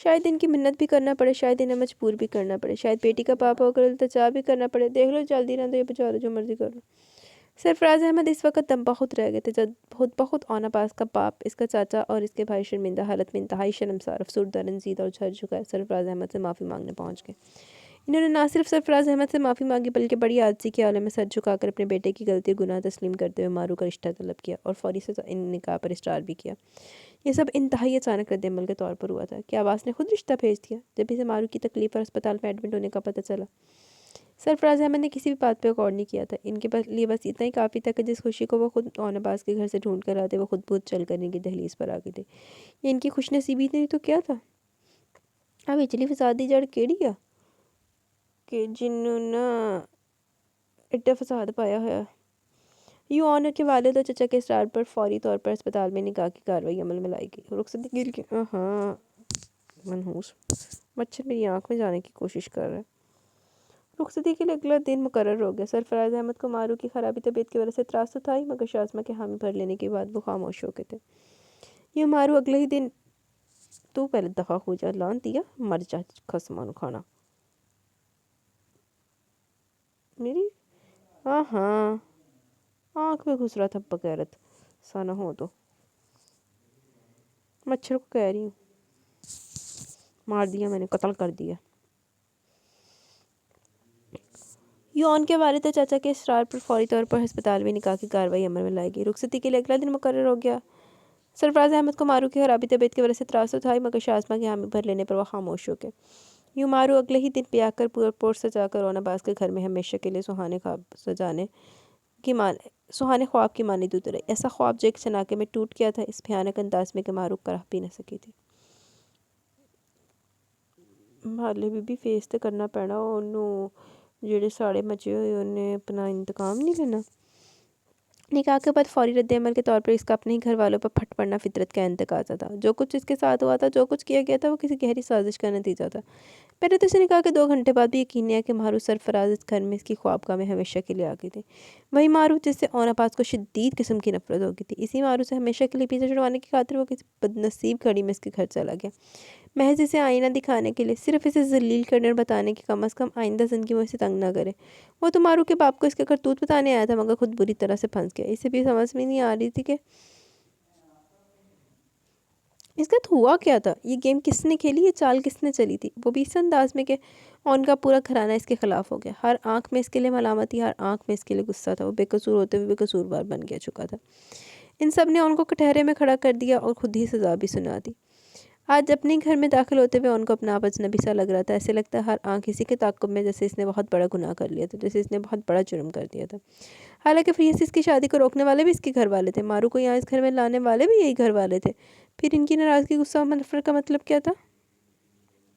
شاید ان کی منت بھی کرنا پڑے، شاید انہیں مجبور بھی کرنا پڑے، شاید بیٹی کا پاپا ہو کر التجا بھی کرنا پڑے۔ دیکھ لو جلدی نہ تو یہ بچارے جو مرضی کر لو۔ سرفراز احمد اس وقت دم بخود رہ گئے تھے جب بہت آن عباس کا باپ، اس کا چاچا اور اس کے بھائی شرمندہ حالت میں انتہائی شرمسار، افسردہ، رنجیدہ اور جھر چکا سرفراز احمد سے معافی مانگنے پہنچ گئے۔ انہوں نے نہ صرف سرفراز احمد سے معافی مانگی بلکہ بڑی عاجزی کے عالم میں سر جھکا کر اپنے بیٹے کی غلطی اور گناہ تسلیم کرتے ہوئے مارو کا رشتہ طلب کیا اور فوری سے نکاح پر اصرار بھی کیا۔ یہ سب انتہائی اچانک رد عمل کے طور پر ہوا تھا کہ عباس نے خود رشتہ بھیج دیا جب اسے مارو کی تکلیف اور اسپتال میں ایڈمٹ ہونے کا پتہ چلا۔ سرفراز احمد نے کسی بھی بات پہ غور نہیں کیا تھا۔ ان کے لیے بس اتنا ہی کافی تھا کہ جس خوشی کو وہ خود اون عباس کے گھر سے ڈھونڈ کر آتے وہ خود بہت چل کرنے کی دہلیز پر آگے تھے۔ یہ ان کی خوش نصیبی نہیں تو کیا تھا؟ اب اچلی فسادی جڑ کیڑی آ کہ جنہوں نے ایڈا فساد پایا ہوا۔ یوں آنر کے والد اور چچا کے اصرار پر فوری طور پر اسپتال میں نکاح کی کارروائی عمل میں لائی گئی۔ رخصتی گر کے منحوس مچھر میری آنکھ میں جانے کی کوشش کر رہا ہے۔ رخصتی کے لیے اگلا دن مقرر ہو گیا۔ سرفراز احمد کو مارو کی خرابی طبیعت کی وجہ سے اعتراض تو تھا ہی مگر شازمہ کے حامی بھر لینے کے بعد وہ خاموش ہو گئے تھے۔ یوں مارو اگلے ہی دن تو پہلے دفعہ ہو جا لان دیا مر جا خسمان کھانا میری آنکھ میں گھس رہا تھا بغیرت سا نہ ہو تو مچھر کو کہہ رہی ہوں مار دیا میں نے، قتل کر دیا۔ یون کے والد اور چاچا کے اصرار پر فوری طور پر ہسپتال میں نکاح کی کارروائی عمل میں لائی گئی۔ رخصتی کے لیے اگلا دن مقرر ہو گیا۔ سرفراز احمد کو مارو کی خرابی طبیعت کی وجہ سے اعتراض تو تھا ہی مگر شازمہ کے حامی بھر لینے پر وہ خاموش ہو گئے۔ یوں مارو اگلے ہی دن بیاہ کر پور سجا کر اون عباس کے گھر میں ہمیشہ کے لیے سہانے خواب کی مانند اتر آئی۔ ایسا خواب جو ایک چناکے میں ٹوٹ گیا تھا اس بھیانک انداز میں کہ مارو کرہ بھی نہ سکی تھی۔ حالے بھی فیس تے کرنا پینا انہوں جڑے ساڑے مچے ہوئے انہیں اپنا انتقام نہیں لینا۔ نکاح کے بعد فوری رد عمل کے طور پر اس کا اپنے ہی گھر والوں پر پھٹ پڑنا فطرت کا انتقاضا تھا۔ جو کچھ اس کے ساتھ ہوا تھا، جو کچھ کیا گیا تھا وہ کسی گہری سازش کا نتیجہ تھا۔ پہلے تو اسے نکاح کے 2 گھنٹے بعد بھی یقین نہیں آیا کہ مارو سرفراز اس گھر میں اس کی خوابگاہ میں ہمیشہ کے لیے آ گئی تھی۔ وہی مارو جس سے اون عباس کو شدید قسم کی نفرت ہو گئی تھی، اسی مارو سے ہمیشہ کے لیے پیچھے چھڑوانے کی خاطر وہ کسی بدنصیب گھڑی میں اس کے گھر چلا گیا، محض اسے آئینہ دکھانے کے لیے، صرف اسے ذلیل کرنے اور بتانے کہ کم از کم آئندہ زندگی میں اسے تنگ نہ کرے۔ وہ تو مارو کے باپ کو اس کے کرتوت بتانے آیا تھا مگر خود بری طرح سے پھنس گیا۔ اسے بھی سمجھ میں نہیں آ رہی تھی کہ اس کا تو ہوا کیا تھا، یہ گیم کس نے کھیلی، یہ چال کس نے چلی تھی، وہ بھی اس انداز میں کہ اون کا پورا گھرانہ اس کے خلاف ہو گیا۔ ہر آنکھ میں اس کے لیے ملامتی، ہر آنکھ میں اس کے لیے غصہ تھا۔ وہ بے قصور ہوتے ہوئے بے قصوروار بن گیا چکا تھا۔ ان سب نے ان کو کٹہرے میں کھڑا کر دیا اور خود ہی سزا بھی سنا دی۔ آج اپنے گھر میں داخل ہوتے ہوئے ان کو اپنا آپ اجنبی سا لگ رہا تھا۔ ایسے لگتا ہے ہر آنکھ اسی کے تعاقب میں جیسے اس نے بہت بڑا گناہ کر لیا تھا، جیسے اس نے بہت بڑا جرم کر دیا تھا۔ حالانکہ فریس اس کی شادی کو روکنے والے بھی اس کے گھر والے تھے، مارو کو یہاں اس گھر میں لانے والے بھی یہی گھر والے تھے۔ پھر ان کی ناراضگی، غصہ اور نفرت کا مطلب کیا تھا؟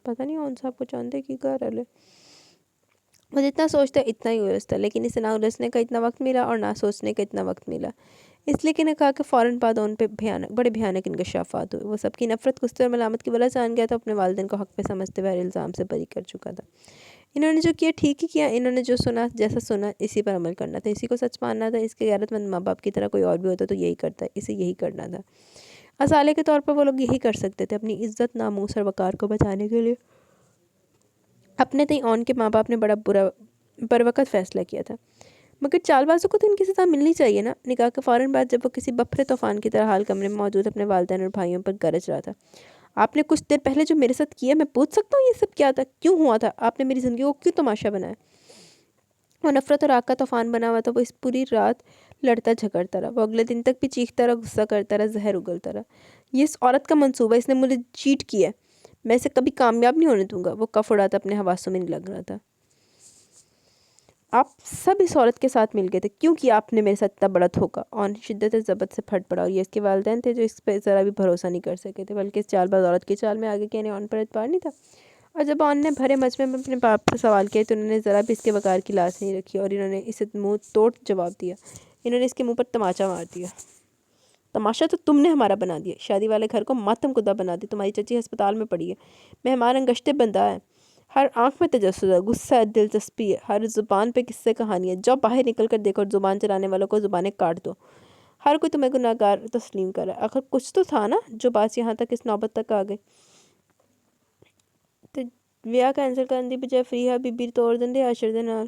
پتہ نہیں اون صاحب کو چاندے کی گھر والے۔ وہ جتنا سوچتا ہے اتنا ہی الجھتا، لیکن اسے نہ الجھنے کا اتنا وقت ملا اور نہ سوچنے کا اتنا وقت ملا، اس لیے کہ نکاح کے فوراً بعد ان پہ بڑے بھیانک انکشافات ہوئے۔ وہ سب کی نفرت، غصے اور ملامت کی وجہ جان گیا تھا، اپنے والدین کو حق پہ سمجھتے ہوئے ہر الزام سے بری کر چکا تھا۔ انہوں نے جو کیا ٹھیک ہی کیا، انہوں نے جو سنا جیسا سنا اسی پر عمل کرنا تھا، اسی کو سچ ماننا تھا۔ اس کے غیرت مند ماں باپ کی طرح کوئی اور بھی ہوتا تو یہی کرتا، اسے یہی کرنا تھا۔ اصالے کے طور پر وہ لوگ یہی کر سکتے تھے، اپنی عزت، ناموس اور وقار کو بچانے کے لیے۔ اپنے تئیں اون کے ماں باپ نے بڑا برا بروقت فیصلہ کیا تھا، مگر چال بازوں کو تو ان کی سزا ملنی چاہیے نا۔ نکاح کے فوراً بعد جب وہ کسی بپھرے طوفان کی طرح حال کمرے میں موجود اپنے والدین اور بھائیوں پر گرج رہا تھا، آپ نے کچھ دیر پہلے جو میرے ساتھ کیا، میں پوچھ سکتا ہوں یہ سب کیا تھا، کیوں ہوا تھا، آپ نے میری زندگی کو کیوں تماشا بنایا؟ وہ نفرت اور آگ کا طوفان بنا ہوا تھا۔ وہ اس پوری رات لڑتا جھگڑتا رہا، وہ اگلے دن تک بھی چیختا رہا، غصہ کرتا رہا، زہر اگلتا رہا۔ یہ اس عورت کا منصوبہ، اس نے مجھے چیٹ کیا ہے، میں اسے کبھی کامیاب نہیں ہونے دوں گا۔ وہ کف اڑاتا اپنے حواسوں میں نہیں لگ رہا تھا۔ آپ سب اس عورت کے ساتھ مل گئے تھے، کیونکہ آپ نے میرے ساتھ اتنا بڑا دھوکا۔ اون شدت ضبط سے پھٹ پڑا اور یہ اس کے والدین تھے جو اس پہ ذرا بھی بھروسہ نہیں کر سکے تھے، بلکہ اس چال باز عورت کی چال میں آگے کہ انہیں اون پر اعتبار نہیں تھا۔ اور جب اون نے بھرے مجمع میں اپنے باپ سے سوال کیا تو انہوں نے ذرا بھی اس کے وقار کی لاج نہیں رکھی اور انہوں نے اسے منہ توڑ جواب دیا۔ انہوں نے اس کے منہ پر تماچا مار دیا۔ تماشا تو تم نے ہمارا بنا دیا، شادی والے گھر کو ماتم کدہ بنا دیا، تمہاری چچی ہسپتال میں پڑی ہے، مہمان انگشتے بندہ ہے، ہر آنکھ میں تجسس ہے، غصہ ہے، دلچسپی ہے، ہر زبان پہ قصے کہانی ہے، جاؤ باہر نکل کر دیکھو اور زبان چلانے والوں کو زبانیں کاٹ دو۔ ہر کوئی تمہیں گناہ گار تسلیم کر رہا ہے، آخر کچھ تو تھا نا جو بات یہاں تک اس نوبت تک آ گئی۔ ਤੇ ਵਿਆਹ ਕੈਂਸਲ ਕਰਨ ਦੀ ਬਜਾਏ ਫਰੀਹਾ ਬੀਬੀ ਤੋੜ ਦਿੰਦੇ ਆਸ਼ਰ ਦੇ ਨਾਲ।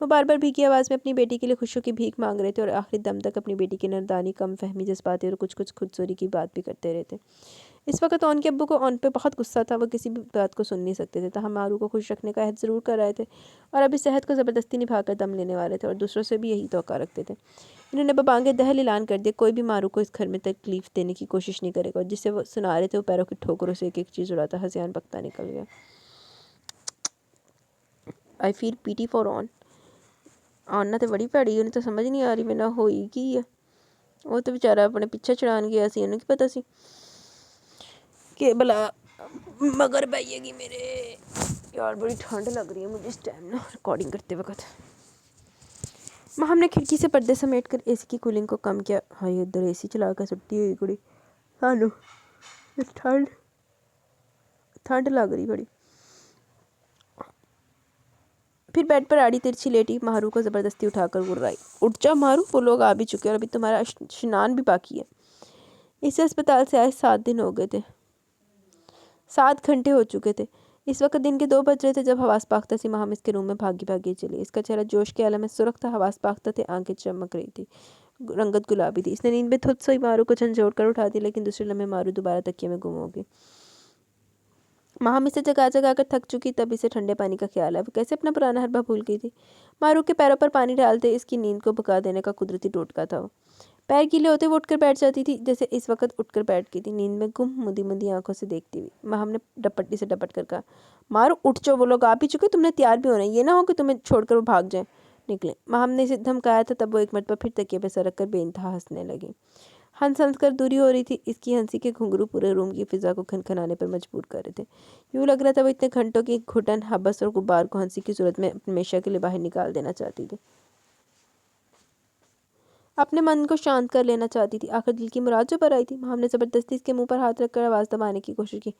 وہ بار بار بھیگی آواز میں اپنی بیٹی کے لیے خوشیوں کی بھیک مانگ رہے تھے اور آخری دم تک اپنی بیٹی کی نردانی، کم فہمی، جذباتی اور کچھ خود چوری کی بات بھی کرتے رہتے۔ اس وقت ان کے ابو کو ان پہ بہت غصہ تھا، وہ کسی بھی بات کو سن نہیں سکتے تھے، تاہم مارو کو خوش رکھنے کا عہد ضرور کر رہے تھے اور اب اس عہد کو زبردستی نبھا کر دم لینے والے تھے اور دوسروں سے بھی یہی توقع رکھتے تھے۔ انہوں نے ببانگ دہل اعلان کر دیا، کوئی بھی مارو کو اس گھر میں تکلیف دینے کی کوشش نہیں کرے گا، اور جسے وہ سنا رہے تھے وہ پیروں کی ٹھوکروں سے ایک ایک چیز اڑاتا ہذیان بکتا نکل گیا۔ I feel pity for on آنا تو بڑی پیڑی، انہیں تو سمجھ نہیں آ رہی میں نہ ہوئی کی ہے، وہ تو بیچارہ اپنے پیچھے چڑھان گیا سی، انہیں کی پتہ سی کہ بلا مگر بائیے گی میرے۔ یار بڑی ٹھنڈ لگ رہی ہے مجھے اس ٹائم نا ریکارڈنگ کرتے وقت۔ ہم نے کھڑکی سے پردے سمیٹ کر اے سی کی کولنگ کو کم کیا۔ ہائی ادھر اے سی چلا کر سٹی ہوئی کڑی، سانو ٹھنڈ لگ رہی بڑی۔ پھر بیڈ پر آڑی ترچھی لیٹی مارو کو زبردستی اٹھا کر گرائی۔ اٹھ جا مارو، وہ لوگ آ بھی چکے اور ابھی تمہارا اشنان بھی باقی ہے۔ اسے اسپتال سے آئے 7 دن ہو گئے تھے، 7 گھنٹے ہو چکے تھے۔ اس وقت دن کے 2 بج رہے تھے جب حواس باختہ سی ماہم اس کے روم میں بھاگی بھاگی چلی۔ اس کا چہرہ جوش کے عالم میں سرخ تھا، حواس باختہ تھے، آنکھیں چمک رہی تھی، رنگت گلابی تھی۔ اس نے نیند میں تھوت سوئی مارو کو جھنجھوڑ کر اٹھا دی، لیکن دوسرے لمحے مارو دوبارہ تکیے میں گم ہو گئی۔ ماہم اسے جگا جگا کر تھک چکی، تب اسے ٹھنڈے پانی کا خیال ہے، وہ کیسے اپنا پرانا حربہ بھول گئی تھی۔ مارو کے پیروں پر پانی ڈالتے اس کی نیند کو بھگا دینے کا قدرتی ٹوٹکا تھا۔ وہ پیر گیلے ہوتے وہ اٹھ کر بیٹھ جاتی تھی، جیسے اس وقت اٹھ کر بیٹھ گئی تھی، نیند میں گم مندی مندی آنکھوں سے دیکھتی ہوئی۔ ماہم نے ڈپٹی سے ڈپٹ کر کہا، مارو اٹھ جاؤ، وہ لوگ آ بھی چکے، تم نے تیار بھی ہونا ہے، یہ نہ ہو کہ تمہیں چھوڑ کر وہ بھاگ جائیں۔ نکلیں۔ ماہم نے اسے دھمکایا تھا، تب وہ ایک مرتبہ پھر تکیے پہ سر رکھ کر بے انتہا ہنسنے لگی۔ ہنس ہنس کر دوری ہو رہی تھی، اس کی ہنسی کے گھنگرو پورے روم کی فضا کو کھنکھنانے پر مجبور کر رہے تھے۔ یوں لگ رہا تھا وہ اتنے گھنٹوں کی گھٹن، حبس اور غبار کو ہنسی کی صورت میں ہمیشہ کے لیے باہر نکال دینا چاہتی تھی، اپنے من کو شانت کر لینا چاہتی تھی۔ آخر دل کی مراد جو پر آئی تھی۔ ماہم نے زبردستی اس کے منہ پر ہاتھ رکھ کر آواز دبانے کی کوشش کی،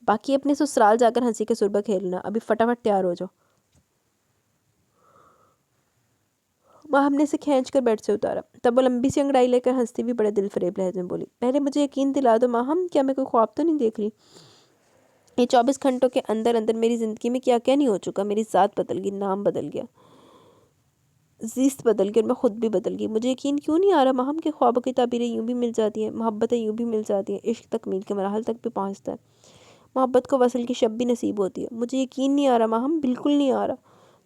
باقی اپنے سسرال جا کر ہنسی کے سربہ کھیلنا، ابھی فٹافٹ تیار ہو جاؤ۔ ماہم نے اسے کھینچ کر بیڈ سے اتارا، تب وہ لمبی سی انگڑائی لے کر ہنستی بھی بڑے دل فریب لہجے میں بولی، پہلے مجھے یقین دلا دو ماہم، کیا میں کوئی خواب تو نہیں دیکھ رہی؟ یہ 24 گھنٹوں کے اندر اندر میری زندگی میں کیا کیا نہیں ہو چکا، میری ذات بدل گئی، نام بدل گیا، زیست بدل گئی اور میں خود بھی بدل گئی۔ مجھے یقین کیوں نہیں آ رہا ماہم کہ خوابوں کی تعبیریں یوں بھی مل جاتی ہیں، محبتیں یوں بھی مل جاتی ہیں، عشق تکمیل کے مراحل تک بھی پہنچتا ہے، محبت کو وصل کی شب بھی نصیب ہوتی ہے۔ مجھے یقین نہیں آ رہا ماہم، بالکل نہیں آ رہا۔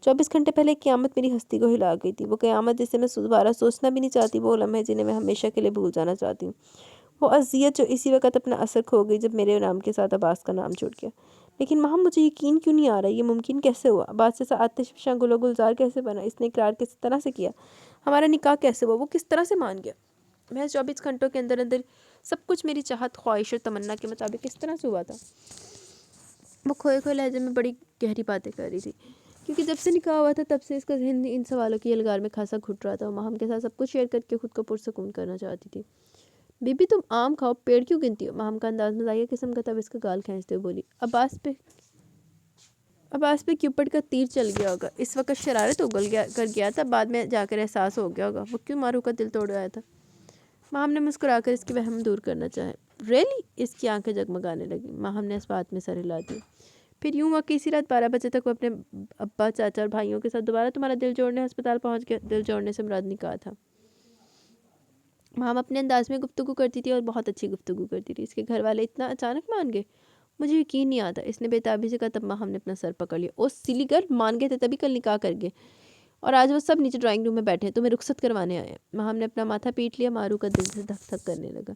24 گھنٹے پہلے ایک قیامت میری ہستی کو ہلا گئی تھی، وہ قیامت جسے میں دوبارہ سوچنا بھی نہیں چاہتی، وہ لمحے جنہیں میں ہمیشہ کے لیے بھول جانا چاہتی ہوں، وہ اذیت جو اسی وقت اپنا اثر کھو گئی جب میرے نام کے ساتھ عباس کا نام جڑ گیا۔ لیکن ماہم مجھے یقین کیوں نہیں آ رہا، یہ ممکن کیسے ہوا؟ عباس جیسا آتش فشاں گل و گلزار کیسے بنا؟ اس نے اقرار کس طرح سے کیا؟ ہمارا نکاح کیسے ہوا؟ وہ کس طرح سے مان گیا؟ محض 24 گھنٹوں کے اندر اندر سب کچھ میری چاہت، خواہش اور تمنا کے مطابق کس طرح سے ہوا تھا؟ وہ کھوئے کھوئے لہجے میں بڑی گہری باتیں کر رہی تھی، کیونکہ جب سے نکاح ہوا تھا تب سے اس کا ذہن ان سوالوں کی یلغار میں خاصا گھٹ رہا تھا۔ وہ ماہم کے ساتھ سب کچھ شیئر کر کے خود کو پرسکون کرنا چاہتی تھی۔ بی بی تم آم کھاؤ، پیڑ کیوں گنتی ہو؟ ماہم کا انداز مزاحیہ قسم کا تب اس کا گال کھینچتے ہوئے بولی، عباس پہ کیوپٹ کا تیر چل گیا ہوگا، اس وقت شرارت اگل کر گیا تھا، بعد میں جا کر احساس ہو گیا ہوگا، وہ کیوں مارو کا دل توڑ آیا تھا۔ ماہم نے مسکرا کر اس کی وہم دور کرنا چاہے۔ ریلی؟ اس کی آنکھیں جگمگانے لگی۔ ماہم نے اس بات میں سر ہلا دی۔ پھر یوں ہوا کہ اسی رات 12 بجے تک وہ اپنے ابا، چاچا اور بھائیوں کے ساتھ دوبارہ تمہارا دل جوڑنے ہسپتال پہنچ گیا۔ دل جوڑنے سے مراد نکاح تھا۔ ماہم اپنے انداز میں گفتگو کرتی تھی اور بہت اچھی گفتگو کرتی تھی۔ اس کے گھر والے اتنا اچانک مان گئے؟ مجھے یقین نہیں آتا، اس نے بے تابی سے کہا، تب ماہم نے اپنا سر پکڑ لیا۔ او سلی گرل، مان گئے تھے تبھی کل نکاح کر گئے، اور آج وہ سب نیچے ڈرائنگ روم میں بیٹھے ہیں، تمہیں رخصت کروانے آئے ہیں۔ ماہم نے اپنا ماتھا پیٹ لیا، مارو کا دل سے دھک دھک کرنے لگا،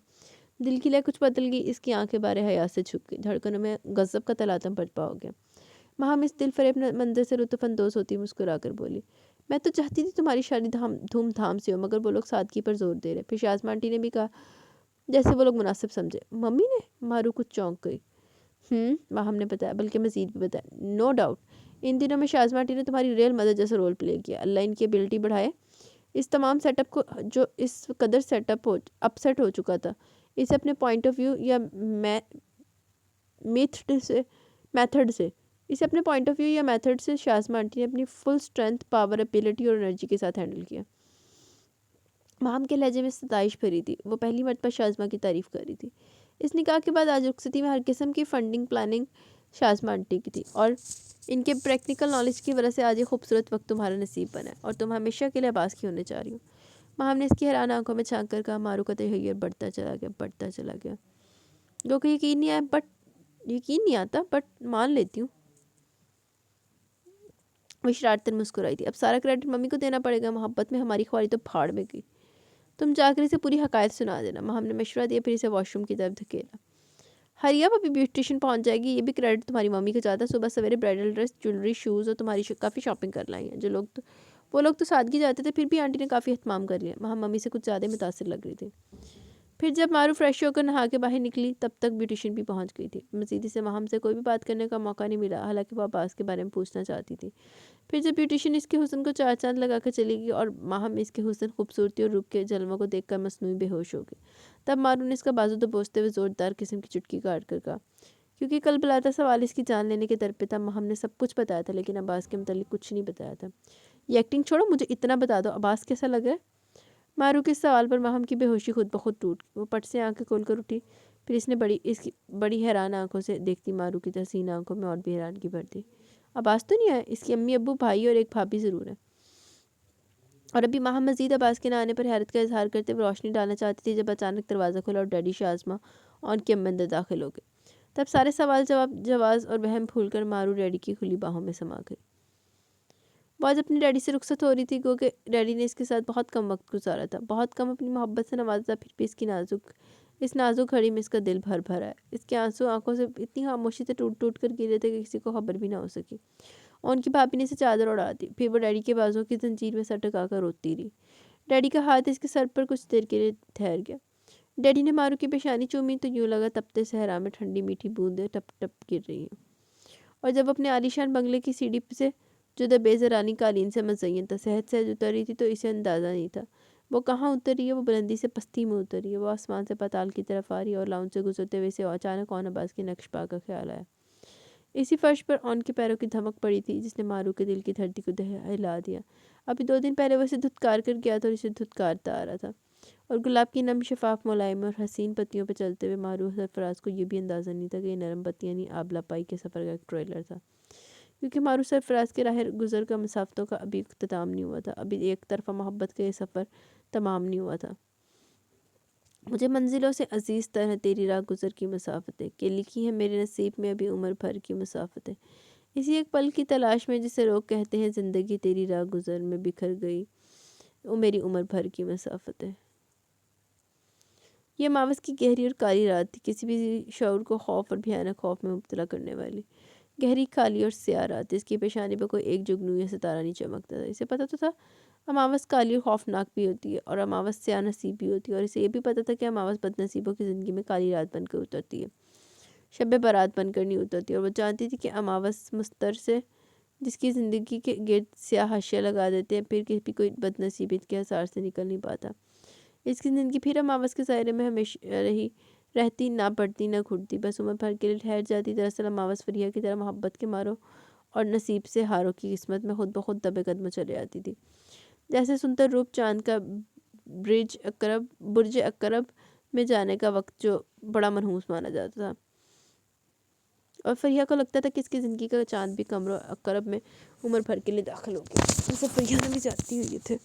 دل کی لے کچھ بدل گئی، اس کی آنکھیں بارے حیا سے چھپ گئی، دھڑکنوں میں غضب کا تلاطم برپا ہو گیا۔ ماہم اس دل فریب منظر سے لطف اندوز ہوتی مسکرا کر بولی، میں تو چاہتی تھی تمہاری شادی دھوم دھام سے ہو، مگر وہ لوگ سادگی پر زور دے رہے۔ پھر شازمہ آنٹی نے بھی کہا، جیسے وہ لوگ مناسب سمجھے۔ ممی نے؟ مارو کچھ چونک گئی۔ ماہم نے بتایا، بلکہ مزید بھی بتایا، نو ڈاؤٹ ان دنوں میں شازمہ آنٹی نے تمہاری ریل مدر جیسا رول پلے کیا، اللہ ان کی ایبلٹی بڑھائے اس تمام سیٹ اپ کو جو اس قدر سیٹ اپ اپسیٹ ہو چکا تھا، اسے اپنے پوائنٹ آف ویو یا میتھڈ سے شازمہ آنٹی نے اپنی فل سٹرینتھ، پاور، ایبلٹی اور انرجی کے ساتھ ہینڈل کیا۔ ماہم کے لہجے میں ستائش بھری تھی، وہ پہلی مرتبہ شازمہ کی تعریف کر رہی تھی۔ اس نکاح کے بعد آج رخصتی میں ہر قسم کی فنڈنگ، پلاننگ، شازمہ آنٹی کی تھی، اور ان کے پریکٹیکل نالج کی وجہ سے آج یہ خوبصورت وقت تمہارا نصیب بنا ہے اور تم ہمیشہ کے لیے عباس کی ہونے جا رہی ہو۔ ماہم نے اس کی حیران آنکھوں میں جھانک کر کہا۔ مارو کا تحیر بڑھتا چلا گیا۔ جو کہ یقین نہیں آتا بٹ مان لیتی ہوں۔ وہ شرارتاً مسکرائی تھی۔ اب سارا کریڈٹ ممی کو دینا پڑے گا، محبت میں ہماری خواری تو پھاڑ میں گئی۔ تم جا کر اسے پوری حقائق سنا دینا، ماہم نے مشورہ دیا، پھر اسے واش روم کی طرف دھکیلا۔ ہری اب ابھی بیوٹیشن پہنچ جائے گی، یہ بھی کریڈٹ تمہاری ممی کا جاتا ہے۔ صبح سویرے برائڈل ڈریس، جویلری، شوز اور تمہاری کافی شاپنگ کر لائی ہیں۔ وہ لوگ تو سادگی جاتے تھے، پھر بھی آنٹی نے کافی اہتمام کر لیا۔ ماہم ممی سے کچھ زیادہ متاثر لگ رہی تھی۔ پھر جب مارو فریش ہو کر نہا کے باہر نکلی تب تک بیوٹیشن بھی پہنچ گئی تھی۔ مزید اسے ماہم سے کوئی بھی بات کرنے کا موقع نہیں ملا، حالانکہ وہ عباس کے بارے میں پوچھنا چاہتی تھی۔ پھر جب بیوٹیشن اس کے حسن کو چار چاند لگا کر چلی گئی اور ماہم اس کے حسن، خوبصورتی اور روپ کے جلووں کو دیکھ کر مصنوعی بے ہوش ہو گئی، تب مارو نے اس کا بازو دبوچتے ہوئے زوردار قسم کی چٹکی کاٹ کر کہا، کیونکہ کل بلاتا سوال اس کی جان لینے کے در پہ تھا۔ ماہم نے سب کچھ بتایا تھا لیکن عباس کے متعلق کچھ نہیں بتایا تھا۔ یہ ایکٹنگ چھوڑو، مجھے اتنا بتا دو، عباس کیسا لگ رہا ہے؟ مارو کے اس سوال پر ماہم کی بے ہوشی خود بخود ٹوٹ گئی۔ وہ پٹ سے آنکھیں کھول کر اٹھی، پھر اس نے اس کی بڑی حیران آنکھوں سے دیکھتی مارو کی حسین آنکھوں میں اور بھی حیرانگی بھر دی۔ عباس تو نہیں آیا؟ اس کی امی ابو بھائی اور ایک بھابھی ضرور ہے۔ اور ابھی ماہم مزید عباس کے نہ آنے پر حیرت کا اظہار کرتے ہوئے روشنی ڈالنا چاہتی تھی جب اچانک دروازہ کھلا اور ڈیڈی شازمہ اور ان کے امی اندر داخل ہو گئے۔ تب سارے سوال جواز اور وہم بھول کر مارو ڈیڈی کی کھلی باہوں میں سما گئی۔ وہ آج اپنی ڈیڈی سے رخصت ہو رہی تھی، کیونکہ ڈیڈی نے اس کے ساتھ بہت کم وقت گزارا تھا، بہت کم اپنی محبت سے نوازا تھا، پھر بھی اس نازک گھڑی میں اس کا دل بھر آیا۔ اس کے آنسو آنکھوں سے اتنی خاموشی سے ٹوٹ کر گرے تھے کہ کسی کو خبر بھی نہ ہو سکی، اور ان کی بھابھی نے اسے چادر اڑا دی۔ پھر وہ ڈیڈی کے بازوں کی زنجیر میں سر ٹکا کر روتی رہی۔ ڈیڈی کا ہاتھ اس کے سر پر کچھ دیر کے لیے ٹھہر گیا۔ ڈیڈی نے مارو کی پیشانی چومی تو یوں لگا تپتے صحرا میں ٹھنڈی میٹھی بوندیں ٹپ ٹپ گر رہی ہیں۔ اور جب اپنے عالیشان بنگلے کی سیڑھی سے جو دبیز رانی قالین سے مزین تھا سہج اتر رہی تھی تو اسے اندازہ نہیں تھا وہ کہاں اتر رہی ہے۔ وہ بلندی سے پستی میں اتر رہی ہے، وہ آسمان سے پتال کی طرف آ رہی ہے، اور لاؤنج سے گزرتے ہوئے اسے اچانک اون عباس کے نقش پا کا خیال آیا۔ اسی فرش پر اون کے پیروں کی دھمک پڑی تھی جس نے مارو کے دل کی دھرتی کو ہلا دیا۔ ابھی 2 دن پہلے وہ اسے دھتکار کر گیا تھا اور اسے دھتکارتا آ رہا تھا، اور گلاب کی نم شفاف ملائم اور حسین پتیوں پہ چلتے ہوئے مارو سرفراز کو یہ بھی اندازہ نہیں تھا کہ یہ نرم پتیاں نہیں آبلا پائی کے سفر کا ایک ٹریلر تھا، کیونکہ مارو سرفراز کے راہ گزر کا مسافتوں کا ابھی اختتام نہیں ہوا تھا، ابھی ایک طرفہ محبت کا یہ سفر تمام نہیں ہوا تھا۔ مجھے منزلوں سے عزیز تر ہے تیری راہ گزر کی مسافتیں، کہ لکھی ہے میرے نصیب میں ابھی عمر بھر کی مسافتیں، اسی ایک پل کی تلاش میں جسے لوگ کہتے ہیں زندگی، تیری راہ گزر میں بکھر گئی وہ میری عمر بھر کی مسافتیں۔ یہ اماوس کی گہری اور کالی رات تھی، کسی بھی شعور کو خوف اور بھیانک خوف میں مبتلا کرنے والی گہری کالی اور سیاہ رات تھی۔ اس کی پیشانی پہ کوئی ایک جگنو یا ستارہ نہیں چمکتا تھا۔ اسے پتہ تو تھا اماوس کالی اور خوفناک بھی ہوتی ہے اور اماوس سیاہ نصیب بھی ہوتی ہے، اور اسے یہ بھی پتہ تھا کہ اماوس بد نصیبوں کی زندگی میں کالی رات بن کر اترتی ہے، شب برات بن کر نہیں اترتی، اور وہ جانتی تھی کہ اماوس مستر سے جس کی زندگی کے گرد سیاہ حاشیہ لگا دیتے ہیں پھر کبھی کوئی بد نصیبیت کے حصار سے نکل نہیں پاتا۔ اس کی زندگی پھر اماوس کے سائرے میں ہمیشہ رہتی، نہ بڑھتی نہ گھٹتی، بس عمر بھر کے لیے ٹھہر جاتی۔ دراصل اماوس فریحہ کی طرح محبت کے ماروں اور نصیب سے ہاروں کی قسمت میں خود بخود دبے قدم چلے آتی تھی، جیسے سنتر روپ چاند کا برج اکرب میں جانے کا وقت جو بڑا منحوس مانا جاتا تھا، اور فریحہ کو لگتا تھا کہ اس کی زندگی کا چاند بھی قمر اکرب میں عمر بھر کے لیے داخل ہو گیا، جیسے فریحہ نے بھی جاتی ہوئی تھے۔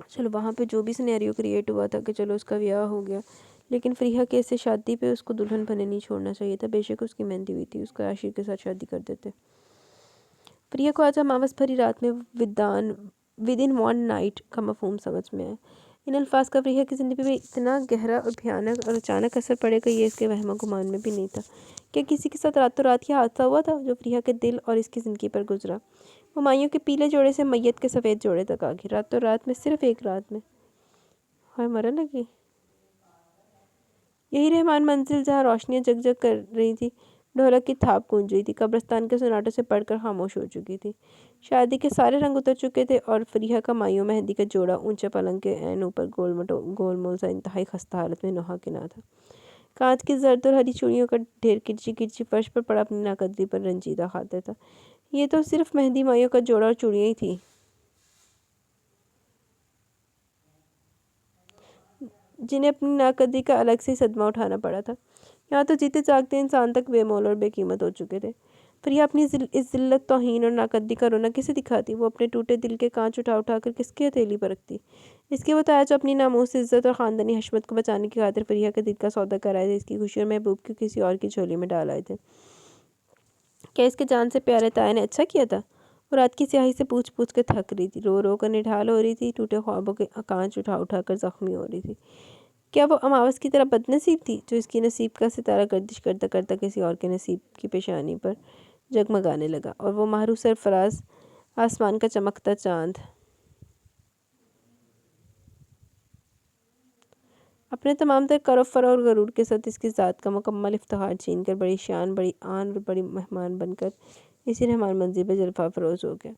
چلو وہاں پہ جو بھی سینیریو کریٹ ہوا تھا کہ چلو اس کا بیاہ ہو گیا، لیکن فریحہ کے ایسے شادی پہ اس کو دلہن بنے نہیں چھوڑنا چاہیے تھا، بے شک اس کی مہندی ہوئی تھی، اس کو عاشق کے ساتھ شادی کر دیتے۔ فریحہ کو آج اماوس بھری رات میں ودن ون نائٹ کا مفہوم سمجھ میں آیا۔ ان الفاظ کا فریحہ کی زندگی میں اتنا گہرا اور بھیانک اور اچانک اثر پڑے گا یہ اس کے وہم و گمان میں بھی نہیں تھا۔ کیا کسی کے ساتھ راتوں رات یہ حادثہ ہوا تھا جو فریحہ کے دل اور اس کی زندگی پر گزرا؟ وہ مائیوں کے پیلے جوڑے سے میت کے سفید جوڑے تک آ گئی، راتوں رات میں، صرف ایک رات میں۔ ہائے مرن لگی۔ یہی رحمان منزل جہاں روشنیاں جگ جگ کر رہی تھی، ڈھولک کی تھاپ گونج رہی تھی، قبرستان کے سناٹوں سے پڑھ کر خاموش ہو چکی تھی۔ شادی کے سارے رنگ اتر چکے تھے اور فریحہ کا مائیوں مہندی کا جوڑا اونچے پلنگ کے عین اوپر گول مول سا انتہائی خستہ حالت میں نوحہ کنا تھا۔ کانچ کی زرد اور ہری چوڑیوں کا ڈھیر کرچی کرچی فرش پر پڑا اپنی ناقدری پر رنجیدہ خاطر تھا۔ یہ تو صرف مہندی مائیوں کا جوڑا اور چوڑیاں ہی تھیں جنہیں اپنی ناقدری کا الگ سے صدمہ اٹھانا پڑا تھا۔ یہاں تو جیتے جاگتے انسان تک بے مول اور بے قیمت ہو چکے تھے۔ فریہ اپنی اس ذلت، توہین اور ناقدری کا رونا کسے دکھاتی؟ وہ اپنے ٹوٹے دل کے کانچ اٹھا اٹھا کر کس کی ہتھیلی پر رکھتی؟ اس کی وہ تایا جو اپنی ناموس، عزت اور خاندانی حشمت کو بچانے کی خاطر فریہ کے دل کا سودا کر آئے تھے، اس کی خوشی اور محبوب کی کسی اور کی جھولی میں ڈال آئے تھے۔ کیا اس کے جان سے پیارے تایا نے اچھا کیا تھا؟ وہ رات کی سیاہی سے پوچھ پوچھ کے تھک رہی تھی، رو رو کر نڈھال ہو رہی تھی، ٹوٹے خوابوں کے کانچ اٹھا اٹھا کر زخمی ہو رہی تھی۔ کیا وہ اماوس کی طرح بد نصیب تھی جو اس کی نصیب کا ستارہ گردش کرتا کرتا کسی اور کے نصیب کی پیشانی پر جگمگانے لگا، اور وہ ماہرو سرفراز آسمان کا چمکتا چاند اپنے تمام تر کر و فر اور غرور کے ساتھ اس کی ذات کا مکمل افتخار چھین کر بڑی شان، بڑی آن اور بڑی مہمان بن کر اسی رحمان منزل پہ جلوہ افروز ہو گیا۔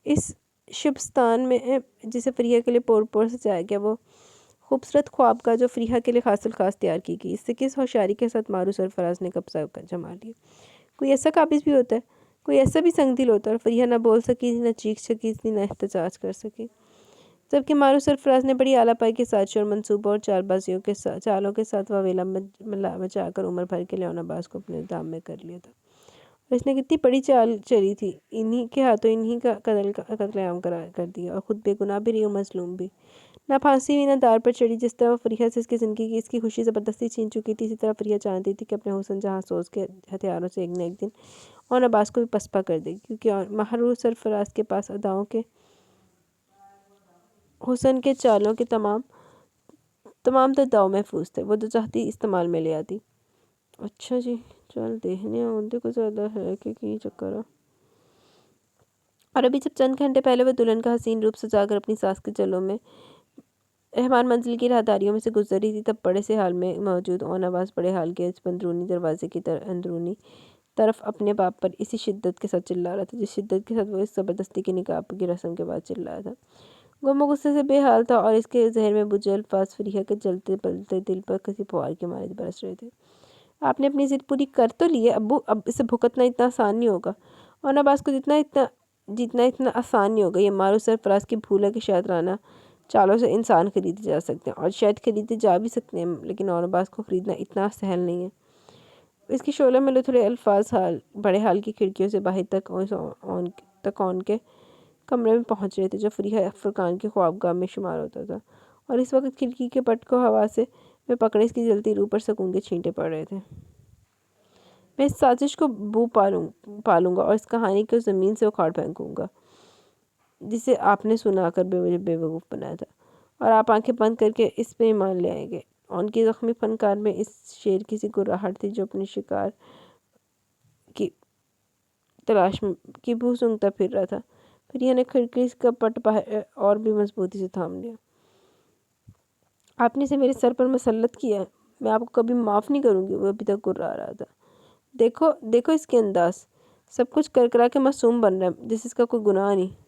اس شبستان میں جسے فریہ کے لیے پور پور سجایا گیا، وہ خوبصورت خواب کا جو فریہ کے لیے خاص الخاص تیار کی گئی، اس سے کس ہوشیاری کے ساتھ ماہرو سرفراز نے قبضہ جما لیا۔ کوئی ایسا قابض بھی ہوتا ہے، کوئی ایسا بھی سنگ دل ہوتا ہے، اور فریہ نہ بول سکی تھی، نہ چیخ سکی تھی، نہ احتجاج کر سکی، جبکہ ماہرو سرفراز نے بڑی اعلیٰ پائی کی سازشوں اور منصوبوں اور چالوں کے ساتھ واویلا مچا کر عمر بھر کے لیے اون عباس کو اپنے دام میں کر لیا تھا۔ اور اس نے کتنی بڑی چال چلی تھی، انہی کے ہاتھوں انہی کا قتل عام کر دیا، اور خود بے گناہ بھی رہی اور مظلوم بھی۔ نہ پھانسی ہوئی، نہ دار پر چڑھی۔ جس طرح وہ فریہ سے اس کی زندگی کی، اس کی خوشی زبردستی چھین چکی تھی، اسی طرح فریہ چاہتی تھی کہ اپنے حسن جہاں سوز کے ہتھیاروں سے ایک نہ ایک دن اون عباس کو بھی پسپا کر دے گی، کیونکہ ماہرو سرفراز کے پاس اداؤں کے، حسن کے، چالوں کے تمام تر داؤ محفوظ تھے، وہ جو چاہتی استعمال میں لے آتی۔ اچھا جی، چل دیکھنے آندے کو زیادہ ہے کہ کی چکر ہے۔ اور ابھی جب چند گھنٹے پہلے وہ دلہن کا حسین روپ سجا کر اپنی ساس کے چلوں میں رحمان منزل کی راہداریوں میں سے گزر رہی تھی، تب بڑے سے حال میں موجود اون عباس بڑے حال کے اندرونی دروازے کی اندرونی طرف اپنے باپ پر اسی شدت کے ساتھ چلا رہا تھا جس شدت کے ساتھ وہ اس زبردستی کی نکاح کی رسم کے بعد چل رہا تھا۔ گم و غصے سے بے حال تھا، اور اس کے زہر میں بجھے الفاظ فریہ کے جلتے پلتے دل پر کسی پھوار کے مانند برس رہے تھے۔ آپ نے اپنی ضد پوری کر تو لی ہے ابو، اب اسے بھگتنا اتنا آسان نہیں ہوگا۔ اون عباس کو جیتنا اتنا آسان نہیں ہوگا۔ یہ ماہرو سرفراز کی بھول ہے کہ شاید رانہ چالوں سے انسان خریدے جا سکتے ہیں، اور شاید خریدے جا بھی سکتے ہیں، لیکن اون عباس کو خریدنا اتنا سہل نہیں ہے۔ اس کی شعلوں میں لتھڑے الفاظ بڑے حال کی کھڑکیوں سے باہر تک اون کے کمرے میں پہنچ رہے تھے، جو فریہ فرقان کی خوابگاہ میں شمار ہوتا تھا، اور اس وقت کھڑکی کے پٹ کو ہوا سے میں پکڑے اس کی جلتی روح پر سکون کے چھینٹے پڑ رہے تھے۔ میں اس سازش کو بو پالوں گا اور اس کہانی کو زمین سے اکھاڑ پھینکوں گا جسے آپ نے سنا کر بے وقوف بنایا تھا، اور آپ آنکھیں بند کر کے اس پہ ایمان لے آئیں گے۔ اون کی زخمی فنکار میں اس شیر کی سی گراہٹ تھی جو اپنے شکار کی تلاش میں کی بو سونگھتا پھر رہا تھا۔ فریہ نے کھڑکی کا پٹ باہر اور بھی مضبوطی سے تھام لیا۔ آپ نے اسے میرے سر پر مسلط کیا ہے، میں آپ کو کبھی معاف نہیں کروں گی، وہ ابھی تک گرا رہا تھا۔ دیکھو اس کے انداز، سب کچھ کرا کے معصوم بن رہا ہے جیسے اس کا کوئی گناہ نہیں۔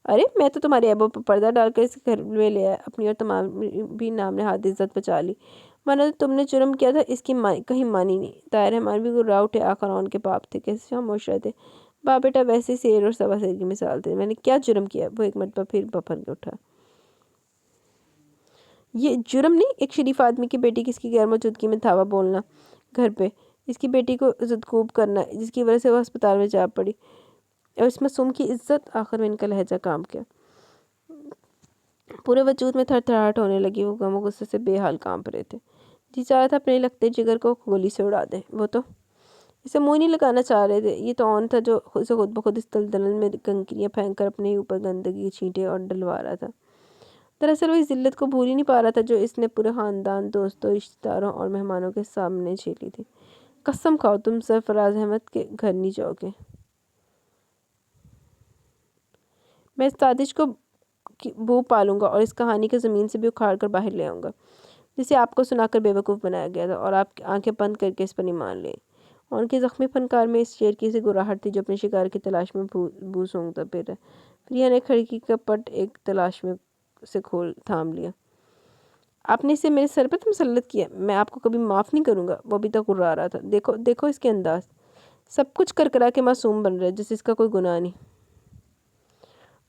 ارے میں تو تمہارے عیبوں پر پردہ ڈال کر اس گھر میں لے آیا، اپنی اور تمام بھی نام نہاد عزت بچا لی، ورنہ تو تم نے جرم کیا تھا اس کی کہیں مانی نہیں۔ طاہر رحمان بھی گرا اٹھے، آخر اون کے باپ تھے، کیسے خاموش رہتے؟ باپ بیٹا ویسے شیر اور سوا شیر کی مثال تھے۔ میں نے کیا جرم کیا؟ وہ ایک مرتبہ پھر بھپر کے اٹھا۔ یہ جرم نہیں، ایک شریف آدمی کی بیٹی کی اس کی غیر موجودگی میں دھاوا بولنا گھر پہ، اس کی بیٹی کو زدکوب کرنا جس کی وجہ سے وہ ہسپتال میں جا پڑی، اور اس معصوم کی عزت۔ آخر میں ان کا لہجہ کام کیا، پورے وجود میں تھر تھراہٹ ہونے لگی، وہ غم و غصے سے بے حال کانپ رہے تھے۔ جی چاہ رہا تھا اپنے لگتے جگر کو گولی سے اڑا دیں۔ وہ تو اسے منہ نہیں لگانا چاہ رہے تھے، یہ تو اون تھا جو اسے خود بخود اس دلدل میں کنکریاں پھینک کر اپنے ہی اوپر گندگی چھینٹے اور ڈلوا رہا تھا۔ دراصل وہ اس ذلت کو بھول ہی نہیں پا رہا تھا جو اس نے پورے خاندان، دوستوں، رشتہ داروں اور مہمانوں کے سامنے جھیلی تھی۔ قسم کھاؤ تم سرفراز احمد کے گھر نہیں جاؤ گے۔ میں اس سازش کو بو پالوں گا اور اس کہانی کو زمین سے بھی اکھاڑ کر باہر لے آؤں گا جسے آپ کو سنا کر بے وقوف بنایا گیا تھا، اور آپ آنکھیں بند کر کے اس پر ایمان لیں۔ اون کی زخمی فنکار میں اس شیر کی سی گراہٹ تھی جو اپنے شکار کی تلاش میں بو سونگھتا پھر رہا۔ فریہ نے کھڑکی کا پٹ ایک تلاش میں سے تھام لیا۔ آپ نے اسے میرے سر پر مسلط کیا ہے، میں آپ کو کبھی معاف نہیں کروں گا، وہ ابھی تک گرا رہا تھا۔ دیکھو اس کے انداز، سب کچھ کرا کے معصوم بن رہا ہے جیسے اس کا کوئی گناہ نہیں۔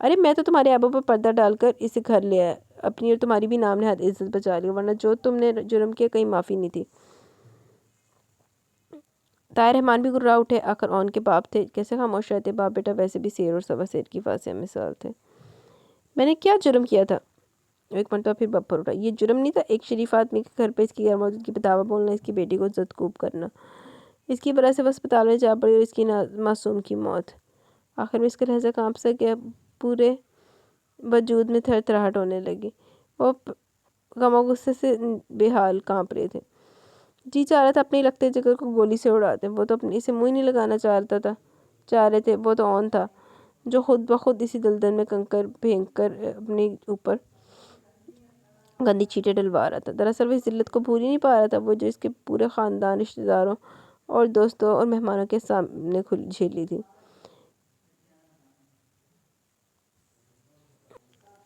ارے میں تو تمہارے عیبوں پر پردہ ڈال کر اسے گھر لے آیا، اپنی اور تمہاری بھی نام نہاد عزت بچا لی، ورنہ جو تم نے جرم کیا کہیں معافی نہیں تھی۔ طاہر رحمان بھی گرا اٹھے، آخر اون کے باپ تھے، کیسے خاموش رہتے؟ باپ بیٹا ویسے بھی سیر اور سوا سیر کی فاصلہ مثال تھے۔ میں نے کیا جرم کیا تھا؟ ایک مرتبہ پھر بپر اٹھا۔ یہ جرم نہیں تھا، ایک شریف آدمی کے گھر پہ اس کی غیر موجودگی پہ دعویٰ بولنا، اس کی بیٹی کو زدکوب کرنا، اس کی برا سے وہ اسپتال میں جا پڑی اور اس کی معصوم کی موت۔ آخر میں اس کا لہجہ کانپ سا گیا، پورے وجود میں تھر تھراہٹ ہونے لگی۔ وہ غم و غصے سے بے حال کانپ رہے تھے۔ جی چاہ رہا تھا اپنی لگتے جگر کو گولی سے اڑا دیں۔ وہ تو اپنے اسے منہ ہی نہیں لگانا چاہ رہے تھے۔ وہ تو اون تھا جو خود بخود اسی دلدل میں کنکر پھینک کر اپنے اوپر گندی چیٹیں ڈلوا رہا تھا۔ دراصل وہ اس ذلت کو بھول ہی نہیں پا رہا تھا، وہ جو اس کے پورے خاندان، رشتہ داروں اور دوستوں اور مہمانوں کے سامنے جھیلی تھی۔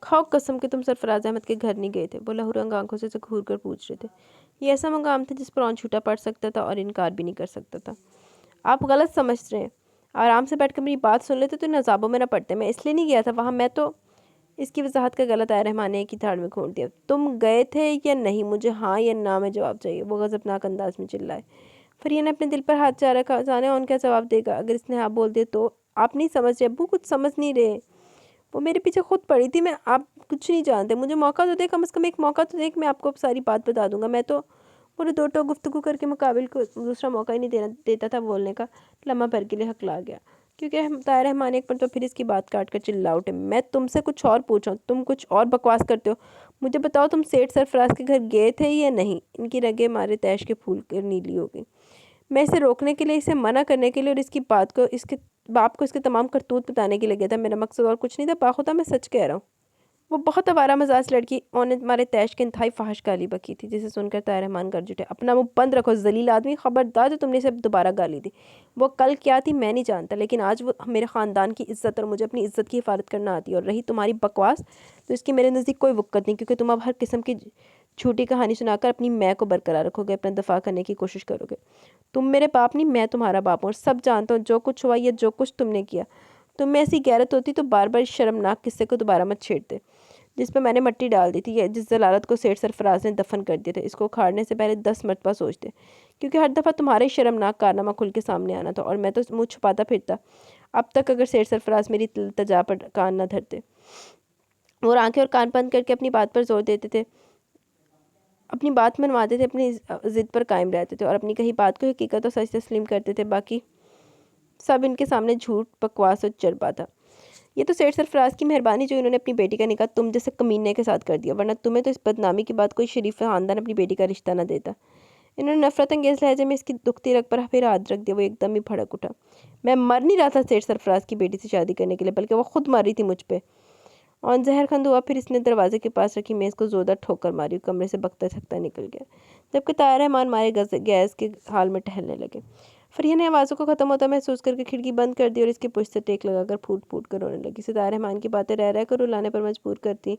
کھاؤ قسم کہ تم سرفراز احمد کے گھر نہیں گئے تھے، وہ لہو رنگ آنکھوں سے اسے گھور کر پوچھ رہے تھے۔ یہ ایسا مقام تھا جس پر اون چھوٹا پڑ سکتا تھا اور انکار بھی نہیں کر سکتا تھا۔ آپ غلط سمجھ رہے ہیں، آرام سے بیٹھ کر میری بات سن لیتے تو ان عذابوں میں نہ پڑتے۔ میں اس لیے نہیں گیا تھا وہاں، میں تو… اس کی وضاحت کا غلط طاہر رحمان نے ایک ہی دھاڑ میں گھونٹ دیا۔ تم گئے تھے یا نہیں؟ مجھے ہاں یا نہ میں جواب چاہیے، وہ غضبناک انداز میں چلائے۔ فریہ نے اپنے دل پر ہاتھ جا رکھا، جانے اون کیا جواب دے گا؟ اگر اس نے ہاں بول دیا تو… آپ نہیں سمجھ رہے ابو، کچھ سمجھ نہیں رہے۔ وہ میرے پیچھے خود پڑی تھی، آپ کچھ نہیں جانتے، مجھے موقع تو دے، کم از کم ایک موقع تو دے کہ میں آپ کو ساری بات بتا دوں گا۔ میں تو پورے دو ٹوک گفتگو کر کے مقابل کو دوسرا موقع ہی نہیں دیتا تھا بولنے کا۔ لمحہ بھر کے لیے ہکلا گیا، کیونکہ طاہر رحمان ایک پر تو پھر اس کی بات کاٹ کر چلا اٹھے۔ میں تم سے کچھ اور پوچھ رہا ہوں، تم کچھ اور بکواس کرتے ہو۔ مجھے بتاؤ تم سیٹھ سرفراز کے گھر گئے تھے یا نہیں؟ ان کی رگیں مارے تیش کے پھول کر نیلی ہو گئی۔ میں اسے روکنے کے لیے، اسے منع کرنے کے لیے اور اس کی بات کو اس کے باپ کو اس کے تمام کرتوت بتانے کے لیے گیا تھا۔ میرا مقصد اور کچھ نہیں تھا، باخدا میں سچ کہہ رہا ہوں۔ وہ بہت آوارہ مزاج لڑکی اون نے تمہارے تیش کے انتہائی فحش گالی بکی تھی، جسے سن کر طاہر رحمان گرج اٹھے۔ اپنا منہ بند رکھو ذلیل آدمی، خبردار جو تم نے اسے دوبارہ گالی دی۔ وہ کل کیا تھی میں نہیں جانتا، لیکن آج وہ میرے خاندان کی عزت اور مجھے اپنی عزت کی حفاظت کرنا آتی ہے۔ اور رہی تمہاری بکواس، تو اس کی میرے نزدیک کوئی وقت نہیں، کیونکہ تم اب ہر قسم کی جھوٹی کہانی سنا کر اپنی میں کو برقرار رکھو گے، اپنا دفاع کرنے کی کوشش کرو گے۔ تم میرے باپ نہیں، میں تمہارا باپ ہوں، اور سب جانتا ہوں جو کچھ ہوا یا جو کچھ تم نے کیا۔ تم میں ایسی غیرت ہوتی تو بار بار اس شرمناک قصے کو دوبارہ مت چھیڑتے، جس پہ میں نے مٹی ڈال دی تھی، جس ضلالت کو سیٹھ سرفراز نے دفن کر دیا تھا۔ اس کو اکھاڑنے سے پہلے 10 مرتبہ سوچتے، کیونکہ ہر دفعہ تمہارا ہی شرمناک کارنامہ کھل کے سامنے آنا تھا، اور میں تو منہ چھپاتا پھرتا اب تک اگر سیٹھ سرفراز میری التجا پر کان نہ دھرتے۔ وہ آنکھیں اور کان بند کر کے اپنی بات پر زور دیتے تھے، اپنی بات منواتے تھے، اپنی ضد پر قائم رہتے تھے، اور اپنی کہی بات کو حقیقت اور سچ تسلیم کرتے تھے۔ باقی سب ان کے سامنے جھوٹ، بکواس اور چربا تھا۔ یہ تو سیٹھ سرفراز کی مہربانی جو انہوں نے اپنی بیٹی کا نکاح تم جیسے کمینے کے ساتھ کر دیا، ورنہ تمہیں تو اس بدنامی کے بعد کوئی شریف خاندان اپنی بیٹی کا رشتہ نہ دیتا۔ انہوں نے نفرت انگیز لہجے میں اس کی دکھتی رگ پر پھر ہاتھ رکھ دیا۔ وہ ایک دم ہی بھڑک اٹھا۔ میں مر نہیں رہا تھا سیٹھ سرفراز کی بیٹی سے شادی کرنے کے لیے، بلکہ وہ خود مر رہی تھی مجھ پہ۔ اور زہر خند ہوا، پھر اس نے دروازے کے پاس رکھی میز کو زوردار ٹھوکر ماری، کمرے سے بکتا تھکتا نکل گیا، جبکہ طاہر رحمان مارے گیس کے حال میں ٹہلنے لگے۔ فریہ نے آوازوں کو ختم ہوتا محسوس کر کے کھڑکی بند کر دی اور اس کے پشت سے ٹیک لگا کر پھوٹ پھوٹ کر رونے لگی۔ طاہر رحمان کی باتیں رہ کر رلانے پر مجبور کرتی۔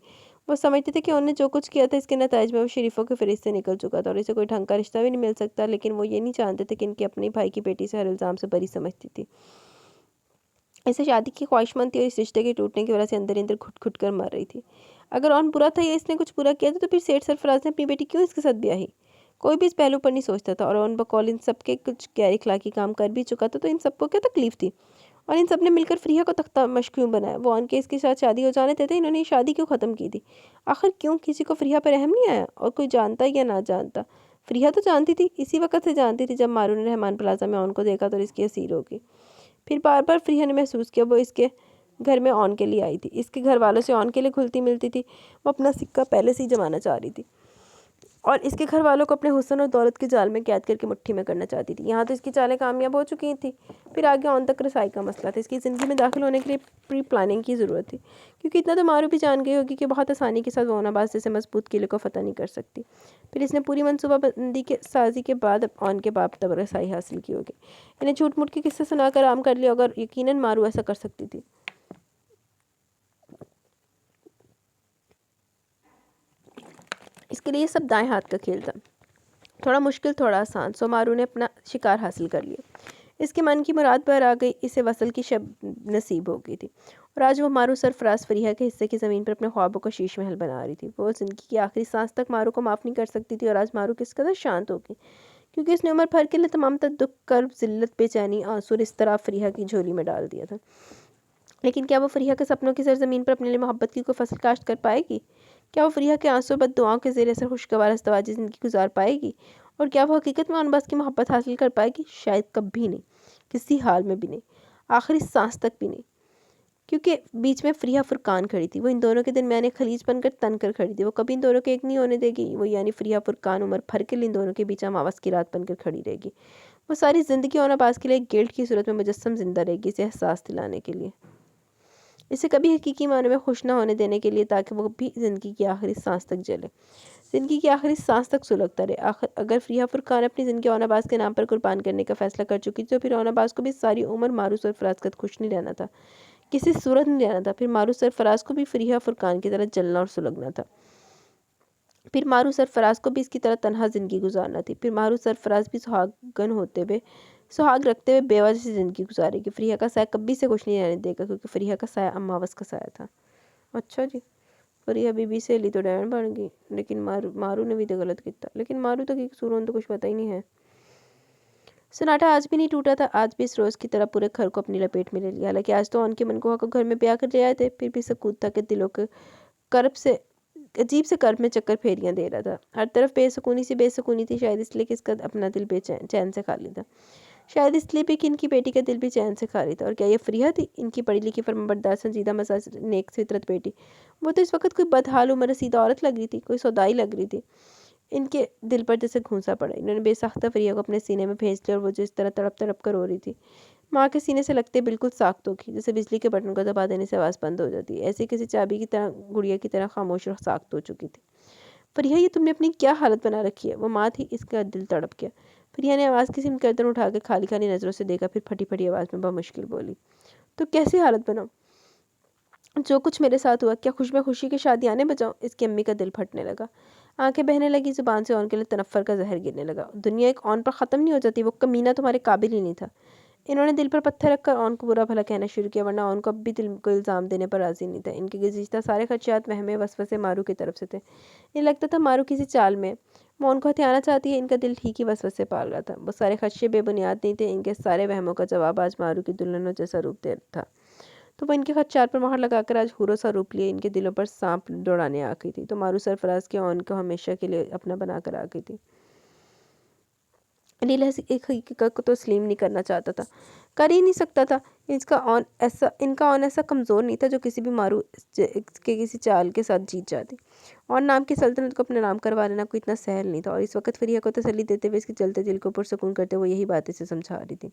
وہ سمجھتے تھے کہ انہوں نے جو کچھ کیا تھا اس کے نتائج میں وہ شریفوں کے فہرست سے نکل چکا تھا اور اسے کوئی ڈھنگ کا رشتہ بھی نہیں مل سکتا، لیکن وہ یہ نہیں جانتے تھے کہ ان کے اپنے بھائی کی بیٹی سے ہر الزام سے بری سمجھتی تھی، اسے شادی کی خواہش مند تھی اور اس رشتے کے ٹوٹنے کی وجہ سے اندر اندر گھٹ گھٹ کر مر رہی تھی۔ اگر اون برا تھا یا اس نے کچھ برا کیا تھا تو پھر سیٹھ سرفراز نے اپنی بیٹی کیوں اس کے ساتھ بیاہی؟ کوئی بھی اس پہلو پر نہیں سوچتا تھا، اور اون بقول ان سب کے کچھ غیر اخلاقی کام کر بھی چکا تھا، تو ان سب کو کیا تکلیف تھی؟ اور ان سب نے مل کر فریہ کو تختہ مشق کیوں بنایا؟ وہ اون کے اس کے ساتھ شادی ہو جانے دیتے، انہوں نے یہ شادی کیوں ختم کی تھی؟ آخر کیوں؟ کسی کو فریہ پر رحم نہیں آیا؟ اور کوئی جانتا یا نہ جانتا، فریہ تو جانتی تھی، اسی وقت سے جانتی تھی جب مارو نے رحمان پلازا میں اون کو دیکھا تو اس کی اسیر ہو گئی۔ پھر بار بار فریہ نے محسوس کیا وہ اس کے گھر میں اون کے لیے آئی تھی، اس کے گھر والوں سے اون کے لیے گھلتی ملتی تھی، وہ اپنا سکہ پہلے سے ہی جمانا چاہ رہی تھی، اور اس کے گھر والوں کو اپنے حسن اور دولت کے جال میں قید کر کے مٹھی میں کرنا چاہتی تھی۔ یہاں تو اس کی چالیں کامیاب ہو چکی تھی، پھر آگے اون تک رسائی کا مسئلہ تھا۔ اس کی زندگی میں داخل ہونے کے لیے پری پلاننگ کی ضرورت تھی، کیونکہ اتنا تو مارو بھی جان گئی ہوگی کہ بہت آسانی کے ساتھ وہ اون آباد جیسے مضبوط قلعے کو فتح نہیں کر سکتی۔ پھر اس نے پوری منصوبہ بندی کے سازی کے بعد اون کے باپ تک رسائی حاصل کی ہوگی، انہیں جھوٹ موٹ کے قصے سنا کر عام کر لیا ہوگا، اور یقیناً مارو ایسا کر سکتی تھی۔ اس کے لیے یہ سب دائیں ہاتھ کا کھیل تھا، تھوڑا مشکل تھوڑا آسان، سو مارو نے اپنا شکار حاصل کر لیا۔ اس کے من کی مراد پر آ گئی، اسے وصل کی شب نصیب ہو گئی تھی، اور آج وہ مارو سرفراز فریہ کے حصے کی زمین پر اپنے خوابوں کو شیش محل بنا رہی تھی۔ وہ زندگی کی آخری سانس تک مارو کو معاف نہیں کر سکتی تھی، اور آج مارو کس قدر شانت ہوگی کیونکہ اس نے عمر بھر کے لیے تمام تر دکھ، کرب، ذلت، بے چینی، آنسو اور اضطراب فریحہ کی جھولی میں ڈال دیا تھا۔ لیکن کیا وہ فریحہ کے سپنوں کی سرزمین پر اپنے لیے محبت کی کوئی فصل کاشت کر پائے گی؟ کیا وہ فریحہ کے آنسو بد دعاؤں کے زیر اثر خوشگوار ازدواجی زندگی گزار پائے گی؟ اور کیا وہ حقیقت میں اونباس کی محبت حاصل کر پائے گی؟ شاید کبھی نہیں، کسی حال میں بھی نہیں، آخری سانس تک بھی نہیں۔ کیونکہ بیچ میں فریحہ فرقان کھڑی تھی، وہ ان دونوں کے درمیان ایک خلیج بن کر تن کر کھڑی تھی۔ وہ کبھی ان دونوں کے ایک نہیں ہونے دے گی، وہ یعنی فریحہ فرقان عمر بھر کے لیے ان دونوں کے بیچ اماوس کی رات بن کر کھڑی رہے گی۔ وہ ساری زندگی اونباس کے لیے ایک گلٹ کی صورت میں مجسم زندہ رہے گی، اسے احساس دلانے کے لیے، اسے کبھی حقیقی معنی میں خوش نہ ہونے دینے کے لیے، تاکہ وہ بھی زندگی کی آخری سانس تک جلے، زندگی کی آخری سانس تک سلگتا رہے۔ اگر فریحہ فرقان اپنی زندگی اونباس کے نام پر قربان کرنے کا فیصلہ کر چکی تھی، تو پھر اونباس کو بھی ساری عمر مارو سرفراز کا خوش نہیں رہنا تھا، کسی صورت نہیں رہنا تھا۔ پھر مارو سرفراز کو بھی فریحہ فرقان کی طرح جلنا اور سلگنا تھا۔ پھر مارو سرفراز کو بھی اس کی طرح تنہا زندگی گزارنا تھی۔ پھر مارو سرفراز بھی سہاگ رکھتے ہوئے بیوہ جیسی زندگی گزارے گی۔ فریحہ کا سایہ کبھی سے خوش نہیں رہنے دے گا، کیونکہ فریحہ کا سایہ اماوس کا سایہ تھا۔ اچھا جی، فریحہ بی بی سہیلی تو ڈین بن گئی، لیکن مارو نے بھی تو غلط کیتا، لیکن مارو تو کی قصور تو کچھ پتہ ہی نہیں ہے۔ سناٹا آج بھی نہیں ٹوٹا تھا، آج بھی اس روز کی طرح پورے گھر کو اپنی لپیٹ میں لے لیا۔ حالانکہ آج تو ان کے منگوہا کو گھر میں بیاہ کر لے آئے تھے، پھر بھی سکوت تھا کہ دلوں کے کرب سے عجیب سے کرب میں چکر پھیریاں دے رہا تھا۔ ہر طرف بے سکونی تھی، شاید اس لیے کہ اس کا اپنا دل بے چین سے خالی تھا، شاید اس لیے بھی کہ ان کی بیٹی کا دل بھی چین سے خالی تھا۔ اور کیا یہ فریحہ تھی، ان کی پڑھی لکھی فرمانبردار سنجیدہ مزاج نیک فطرت بیٹی؟ وہ تو اس وقت کوئی بدحال عمر رسیدہ عورت لگ رہی تھی، کوئی سودائی لگ رہی تھی۔ ان کے دل پر جیسے گھونسا پڑا، انہوں نے بے ساختہ فریحہ کو اپنے سینے میں بھیج لیا، اور وہ جو اس طرح تڑپ تڑپ کر رو رہی تھی، ماں کے سینے سے لگتے بالکل ساکت ہوگی، جیسے بجلی کے بٹن کو دبا دینے سے آواز بند ہو جاتی ہے، ایسے کسی چابی کی طرح گڑیا کی طرح خاموش اور ساکت ہو چکی تھی۔ فریحہ، یہ تم نے اپنی کیا حالت بنا رکھی ہے؟ وہ ماں تھی، اس کا دل تڑپ گیا۔ فریحہ نے آواز کی سمت گردن اٹھا کے خالی خالی نظروں سے دیکھا، پھر پھٹی پھٹی آواز میں بمشکل بولی، تو کیسی حالت بناؤں؟ جو کچھ میرے ساتھ ہوا، کیا خوش میں خوشی کی شادیانے بجاؤں؟ اس کی امی کا دل پھٹنے لگا، آنکھیں بہنے لگی، زبان سے اون کے لیے تنفر کا زہر گرنے لگا۔ دنیا ایک اون پر ختم نہیں ہو جاتی، وہ کمینہ تمہارے قابل ہی نہیں تھا۔ انہوں نے دل پر پتھر رکھ کر اون کو برا بھلا کہنا شروع کیا، ورنہ اون کو اب بھی دل کو الزام دینے پر راضی نہیں تھا۔ ان کے گزشتہ سارے خدشات وہمیں وسوسے مارو کی طرف سے تھے۔ انہیں لگتا تھا مارو کسی چال میں وہ ان کو ہتھیانا چاہتی ہے، ان کا دل ٹھیک ہی وسوسے پال رہا تھا۔ وہ سارے خدشے بے بنیاد نہیں تھے، ان کے سارے وہموں کا جواب آج مارو کی دلہنوں جیسا روپ دے تھا۔ تو وہ ان کے خدشات پر مہر لگا کر آج حوروں سا روپ لیے ان کے دلوں پر سانپ دوڑانے آ گئی تھی۔ تو مارو سرفراز کے اون کو ہمیشہ کے لیے اپنا بنا کر آ گئی تھی۔ لیلا ایک حقیقت کو تو تسلیم نہیں کرنا چاہتا تھا، کر ہی نہیں سکتا تھا۔ ان کا اون ایسا کمزور نہیں تھا جو کسی بھی مارو کے کسی چال کے ساتھ جیت جاتی۔ اور نام کی سلطنت کو اپنے نام کروا لینا کوئی اتنا سہل نہیں تھا، اور اس وقت فریحہ کو تسلی دیتے ہوئے اس کے چلتے دل کو پرسکون کرتے ہوئے یہی بات اسے سمجھا رہی تھی۔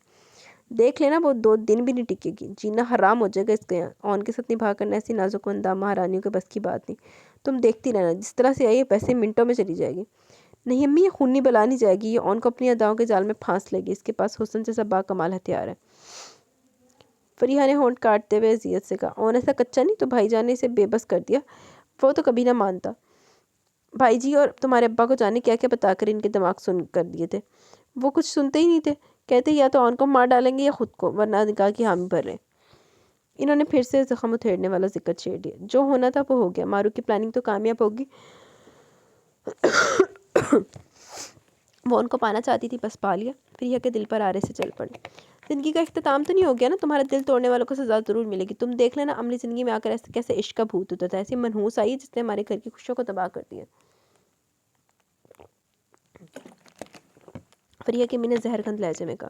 دیکھ لینا، وہ 2 دن بھی نہیں ٹکے گی، جینا حرام ہو جائے گا اس کے یہاں۔ اون کے ساتھ نبھا کرنا ایسی نازک و اندام مہارانیوں کے بس کی بات نہیں، تم دیکھتی رہنا، جس طرح سے آئی ہے ویسے منٹوں میں چلی جائے گی۔ نہیں امی، یہ خونی بلا نہیں جائے گی، یہ اون کو اپنی اداؤں کے جال میں پھانس لے گی، اس کے پاس حسن جیسا با کمال ہتھیار ہے۔ فریحہ نے ہونٹ کاٹتے ہوئے اذیت سے کہا، اون ایسا کچا نہیں، تو بھائی جان نے اسے بے بس کر دیا، وہ تو کبھی نہ مانتا۔ بھائی جی اور تمہارے ابا کو جانے کیا کیا بتا کر ان کے دماغ سن کر دیے تھے، وہ کچھ سنتے ہی نہیں تھے، کہتے یا تو اون کو مار ڈالیں گے یا خود کو، ورنہ نکاح کی حامی بھر رہے۔ انہوں نے پھر سے زخم اتھیڑنے والا ذکر چھیڑ دیا، جو ہونا تھا وہ ہو گیا، مارو کی پلاننگ تو کامیاب ہوگی، وہ ان کو پانا چاہتی تھی، بس پا لیا۔ فریحہ کے دل پر آرے سے چل پڑے، زندگی کا اختتام تو نہیں ہو گیا نا، تمہارا دل توڑنے والوں کو سزا ضرور ملے گی، تم دیکھ لینا عملی زندگی میں آ کر ایسے کیسے عشق کا بھوت ہوتا تھا، ایسی منحوس آئی جس نے ہمارے گھر کی خوشیوں کو تباہ کر دیا۔ فریحہ کی امی نے زہر کھند لہجے میں کہا،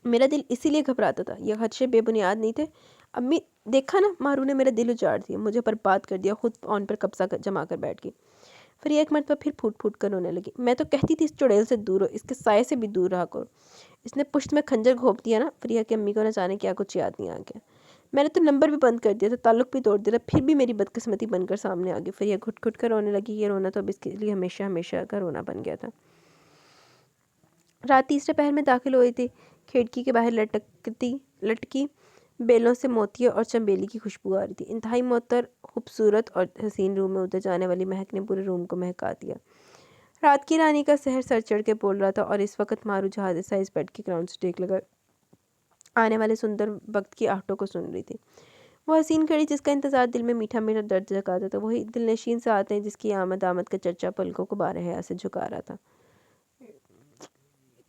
میرا دل اسی لیے گھبراتا تھا، یہ خدشے بے بنیاد نہیں تھے۔ امی دیکھا نا، مارو نے میرا دل اجاڑ دیا، مجھے برباد کر دیا، خود اون پر قبضہ جما کر بیٹھ گئی۔ فریحہ ایک مرتبہ پھر پھوٹ پھوٹ کر رونے لگی، میں تو کہتی تھی اس چڑیل سے دور ہو، اس کے سائے سے بھی دور رہا کرو، اس نے پشت میں کھنجر گھونپ دیا نا۔ فریحہ کی امی کو نہ جانے کیا کچھ یاد نہیں آ گیا، میں نے تو نمبر بھی بند کر دیا تھا، تعلق بھی توڑ دیا تھا، پھر بھی میری بدقسمتی بن کر سامنے آ گئی۔ فریحہ گھٹ گھٹ کر رونے لگی، یہ رونا تو اب اس کے لیے ہمیشہ ہمیشہ کا رونا بن گیا تھا۔ رات تیسرے پہر میں داخل ہوئی تھی، کھڑکی کے باہر لٹکی بیلوں سے موتیوں اور چنبیلی کی خوشبو آ رہی تھی۔ انتہائی معطر، خوبصورت اور حسین روم میں ادھر جانے والی مہک نے پورے روم کو مہکا دیا۔ رات کی رانی کا سحر سر چڑھ کے بول رہا تھا، اور اس وقت مارو جہاز سا اس بیڈ کے گراؤنڈ سے ٹیک لگا آنے والے سندر وقت کی آہٹوں کو سن رہی تھی۔ وہ حسین گھڑی جس کا انتظار دل میں میٹھا میٹھا درد جگاتا تھا، وہی دل نشین ساعتیں جس کی آمد کا چرچا پلکوں کو بارہا سے جھکا رہا تھا۔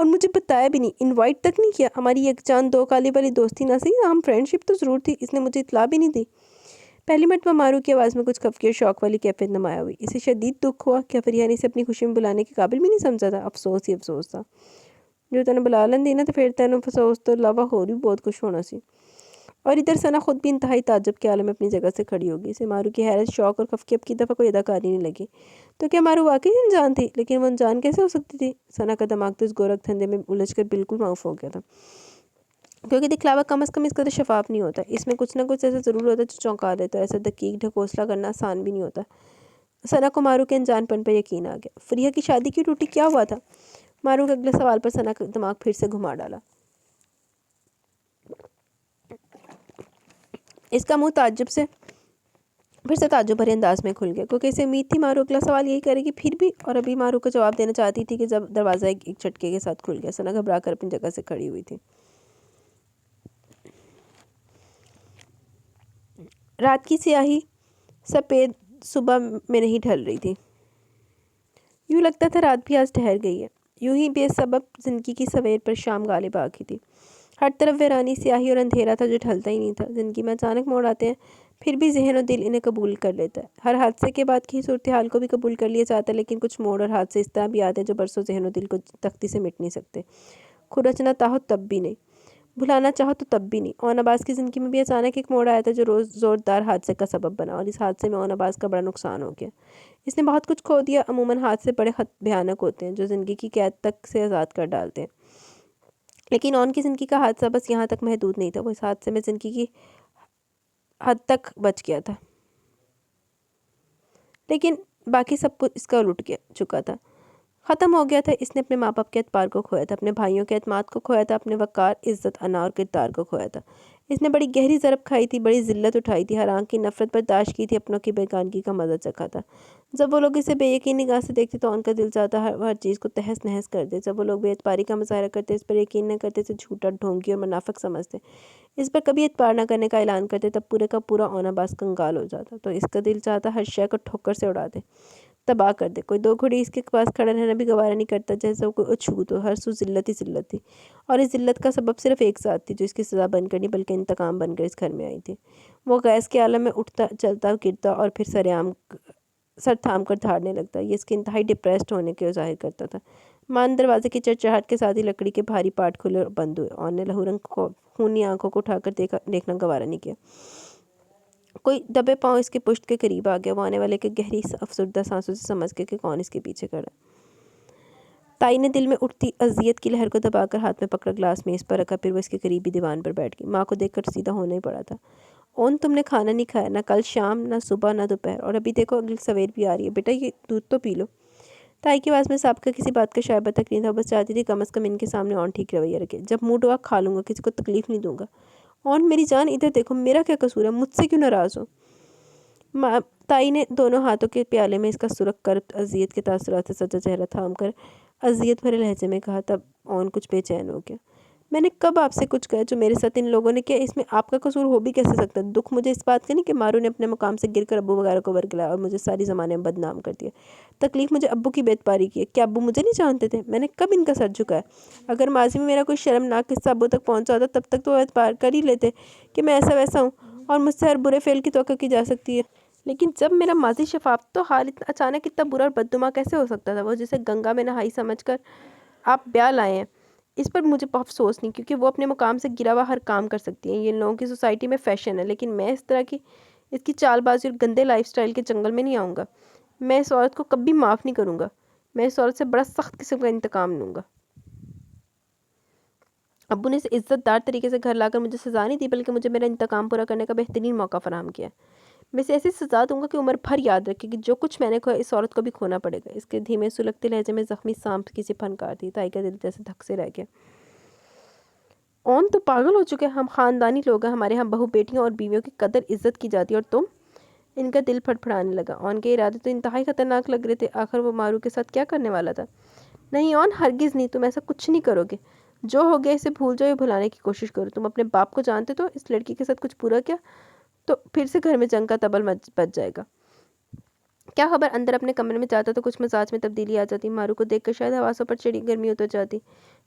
اور مجھے بتایا بھی نہیں، انوائٹ تک نہیں کیا۔ ہماری ایک جان دو کالی والی دوستی نہ صحیح، ہم فرینڈشپ تو ضرور تھی، اس نے مجھے اطلاع بھی نہیں دی۔ پہلی مرتبہ مارو کی آواز میں کچھ خفگی اور شوق والی کیفیت نمایاں ہوئی۔ اسے شدید دکھ ہوا کہ فریانی سے اپنی خوشی میں بلانے کے قابل بھی نہیں سمجھا تھا۔ افسوس ہی افسوس تھا، جو تینوں بلا لیندی نا تو پھر تینوں افسوس تو علاوہ اور بھی بہت کچھ ہونا سی۔ اور ادھر ثنا خود بھی انتہائی تعجب کے عالم میں اپنی جگہ سے کھڑی ہوگی۔ اسے مارو کی حیرت، شوق اور خفگی اب کی دفعہ کوئی اداکاری نہیں لگی۔ تو کیا مارو واقعی انجان تھی؟ لیکن وہ انجان کیسے ہو سکتی تھی؟ ثنا کا دماغ تو اس گورکھ دھندے میں الجھ کر بالکل معاف ہو گیا تھا، کیونکہ دکھلاوا کم از کم اس کا تو شفاف نہیں ہوتا، اس میں کچھ نہ کچھ ایسا ضرور ہوتا ہے جو چونکا دیتا ہے۔ ایسا دقیق ڈھکوسلا کرنا آسان بھی نہیں ہوتا۔ ثنا کو مارو کے انجان پن پر یقین آ گیا۔ فریہ کی شادی کی ٹوٹی کیا ہوا تھا؟ مارو کے اگلے سوال پر ثنا کا دماغ پھر سے گھما ڈالا۔ اس کا منہ تعجب سے پھر سے تعجب بھرے انداز میں کھل گیا، کیونکہ اسے امید تھی مارو اگلا سوال یہی کرے گی پھر بھی، اور ابھی مارو کو جواب دینا چاہتی تھی کہ جب دروازہ ایک جھٹکے کے ساتھ کھل گیا۔ ثنا گھبرا کر اپنی جگہ سے کھڑی ہوئی تھی۔ رات کی سیاہی سفید صبح میں نہیں ڈھل رہی تھی، یوں لگتا تھا رات بھی آج ٹھہر گئی ہے۔ یوں ہی بے سبب زندگی کی سویر پر شام غالب آ گئی تھی۔ ہر طرف ویرانی، سیاہی اور اندھیرا تھا جو ڈھلتا ہی نہیں تھا۔ زندگی میں اچانک موڑ آتے ہیں، پھر بھی ذہن و دل انہیں قبول کر لیتا ہے۔ ہر حادثے کے بعد کی صورتحال کو بھی قبول کر لیا جاتا ہے، لیکن کچھ موڑ اور حادثے اس طرح بھی آتے ہیں جو برسوں ذہن و دل کو تختی سے مٹ نہیں سکتے۔ کھرچنا چاہو تب بھی نہیں، بھلانا چاہو تو تب بھی نہیں۔ اون عباس کی زندگی میں بھی اچانک ایک موڑ آیا تھا جو زوردار حادثے کا سبب بنا، اور اس حادثے میں اون عباس کا بڑا نقصان ہو گیا۔ اس نے بہت کچھ کھو دیا۔ عموماً حادثے بڑے بھیانک ہوتے ہیں جو زندگی کی قید تک سے آزاد کر ڈالتے ہیں، لیکن اون کی زندگی کا حادثہ بس یہاں تک محدود نہیں تھا۔ وہ اس حادثے میں زندگی کی حد تک بچ گیا تھا، لیکن باقی سب کچھ اس کا الٹ چکا تھا، ختم ہو گیا تھا۔ اس نے اپنے ماں باپ کے اعتبار کو کھویا تھا، اپنے بھائیوں کے اعتماد کو کھویا تھا، اپنے وقار، عزت، انا اور کردار کو کھویا تھا۔ اس نے بڑی گہری ضرب کھائی تھی، بڑی ذلت اٹھائی تھی، ہر آنکھ کی نفرت برداشت کی تھی، اپنوں کی بیگانگی کا مزہ چکھا تھا۔ جب وہ لوگ اسے بے یقین نگاہ سے دیکھتے تو ان کا دل چاہتا ہر چیز کو تہس نہس کر دے۔ جب وہ لوگ بے اعتباری کا مظاہرہ کرتے، اس پر یقین نہ کرتے، اسے جھوٹا، ڈھونگی اور منافق سمجھتے، اس پر کبھی اعتبار نہ کرنے کا اعلان کرتے، تب پورے کا پورا اون عباس کنگال ہو جاتا۔ تو اس کا دل چاہتا ہر شے کو ٹھوکر سے اڑا دے، تباہ کر دے۔ کوئی دو گھڑی اس کے پاس کھڑا رہنا بھی گوارا نہیں کرتا، جیسے وہ کوئی اچھوت ہو۔ ہر سو ذلت ہی ذلت تھی، اور اس ذلت کا سبب صرف ایک ذات تھی جو اس کی سزا بن کر نہیں بلکہ انتقام بن کر اس گھر میں آئی تھی۔ وہ گیس کے عالم میں اٹھتا، چلتا، گرتا اور پھر سر تھام کر دھاڑنے لگتا۔ یہ اس کے انتہائی ڈپریسڈ ہونے کو ظاہر کرتا تھا۔ ماں نے دروازے کی چرچراہٹ کے ساتھ ہی لکڑی کے بھاری پارٹ کھلے اور بند ہوئے۔ اون نے لہو رنگ خونی آنکھوں کو اٹھا کر دیکھنا گوارا نہیں کیا۔ کوئی دبے پاؤں اس کے پشت کے قریب آ گیا۔ وہ آنے والے کے گہری افسردہ سانسوں سے سمجھ گیا کہ کون اس کے پیچھے کھڑا۔ تائی نے دل میں اٹھتی اذیت کی لہر کو دبا کر ہاتھ میں پکڑا گلاس میز پر رکھا، پھر وہ اس کے قریبی دیوان پر بیٹھ گئی۔ ماں کو دیکھ کر سیدھا ہونا ہی پڑا تھا۔ اون، تم نے کھانا نہیں کھایا، نہ کل شام، نہ صبح، نہ دوپہر، اور ابھی دیکھو اگلی سویر بھی آ رہی ہے۔ بیٹا یہ دودھ تو پی لو۔ تائی کی آواز میں سابقہ کسی بات کا شائبہ تک نہیں تھا، بس چاہتی تھی کم از کم ان کے سامنے اون ٹھیک رویہ رکھے۔ جب موڈ ہوا کھا لوں گا، کسی کو تکلیف نہیں دوں گا۔ اون میری جان ادھر دیکھو، میرا کیا قصور ہے؟ مجھ سے کیوں ناراض ہو؟ تائی نے دونوں ہاتھوں کے پیالے میں اس کا سرخ کرب اذیت کے تاثرات سے سجا چہرہ تھام کر اذیت بھرے لہجے میں کہا۔ تب اون کچھ بے چین ہو گیا۔ میں نے کب آپ سے کچھ کہا؟ جو میرے ساتھ ان لوگوں نے کیا، اس میں آپ کا قصور ہو بھی کیسے سکتا ہے؟ دکھ مجھے اس بات کا نہیں کہ مارو نے اپنے مقام سے گر کر ابو وغیرہ کو ورگلایا اور مجھے ساری زمانے میں بدنام کر دیا۔ تکلیف مجھے ابو کی بے اعتباری کی ہے۔ کیا ابو مجھے نہیں جانتے تھے؟ میں نے کب ان کا سر جھکایا؟ اگر ماضی میں میرا کوئی شرمناک قصہ ابو تک پہنچا ہوتا تب تک تو وہ اعتبار کر ہی لیتے کہ میں ایسا ویسا ہوں اور مجھ سے ہر برے فعل کی توقع کی جا سکتی ہے۔ لیکن جب میرا ماضی شفاف، تو حال اچانک اتنا برا اور بدنما کیسے ہو سکتا تھا؟ وہ جسے گنگا میں نہائی سمجھ کر آپ بیال آئے ہیں، اس پر مجھے بہت افسوس نہیں، کیونکہ وہ اپنے مقام سے گرا ہوا ہر کام کر سکتی ہیں۔ یہ ان لوگوں کی سوسائٹی میں فیشن ہے، لیکن میں اس طرح کی اس کی چال بازی اور گندے لائف سٹائل کے جنگل میں نہیں آؤں گا۔ میں اس عورت کو کبھی معاف نہیں کروں گا۔ میں اس عورت سے بڑا سخت قسم کا انتقام لوں گا۔ ابو نے اسے عزت دار طریقے سے گھر لا کر مجھے سزا نہیں دی، بلکہ مجھے میرا انتقام پورا کرنے کا بہترین موقع فراہم کیا۔ میں اسے ایسی سزا دوں گا کہ عمر بھر یاد رکھے کہ جو کچھ میں نے کھویا اس عورت کو بھی کھونا پڑے گا۔ اس کے دھیمے سلگتے لہجے میں زخمی سانپ کی سی پھنکار تھی۔ تائی کا دل جیسے دھک سے رہ گیا۔ اون تو پاگل ہو چکے، ہم خاندانی لوگ ہیں، ہمارے ہاں بہو بیٹیوں اور بیویوں کی قدر عزت کی جاتی ہے، اور تم؟ ان کا دل پھڑپھڑانے لگا۔ اون کے ارادے تو انتہائی خطرناک لگ رہے تھے۔ آخر وہ مارو کے ساتھ کیا کرنے والا تھا؟ نہیں اون، ہرگز نہیں، تم ایسا کچھ نہیں کرو گے۔ جو ہو گیا اسے بھول جاؤ یا بھلانے کی کوشش کرو۔ تم اپنے باپ کو جانتے تو اس لڑکی کے ساتھ کچھ برا کیا تو پھر سے گھر میں جنگ کا طبل بج جائے گا۔ کیا خبر اندر اپنے کمرے میں جاتا تو کچھ مزاج میں تبدیلی آ جاتی، مارو کو دیکھ کر شاید حواسوں پر چڑھی گرمی اتر جاتی،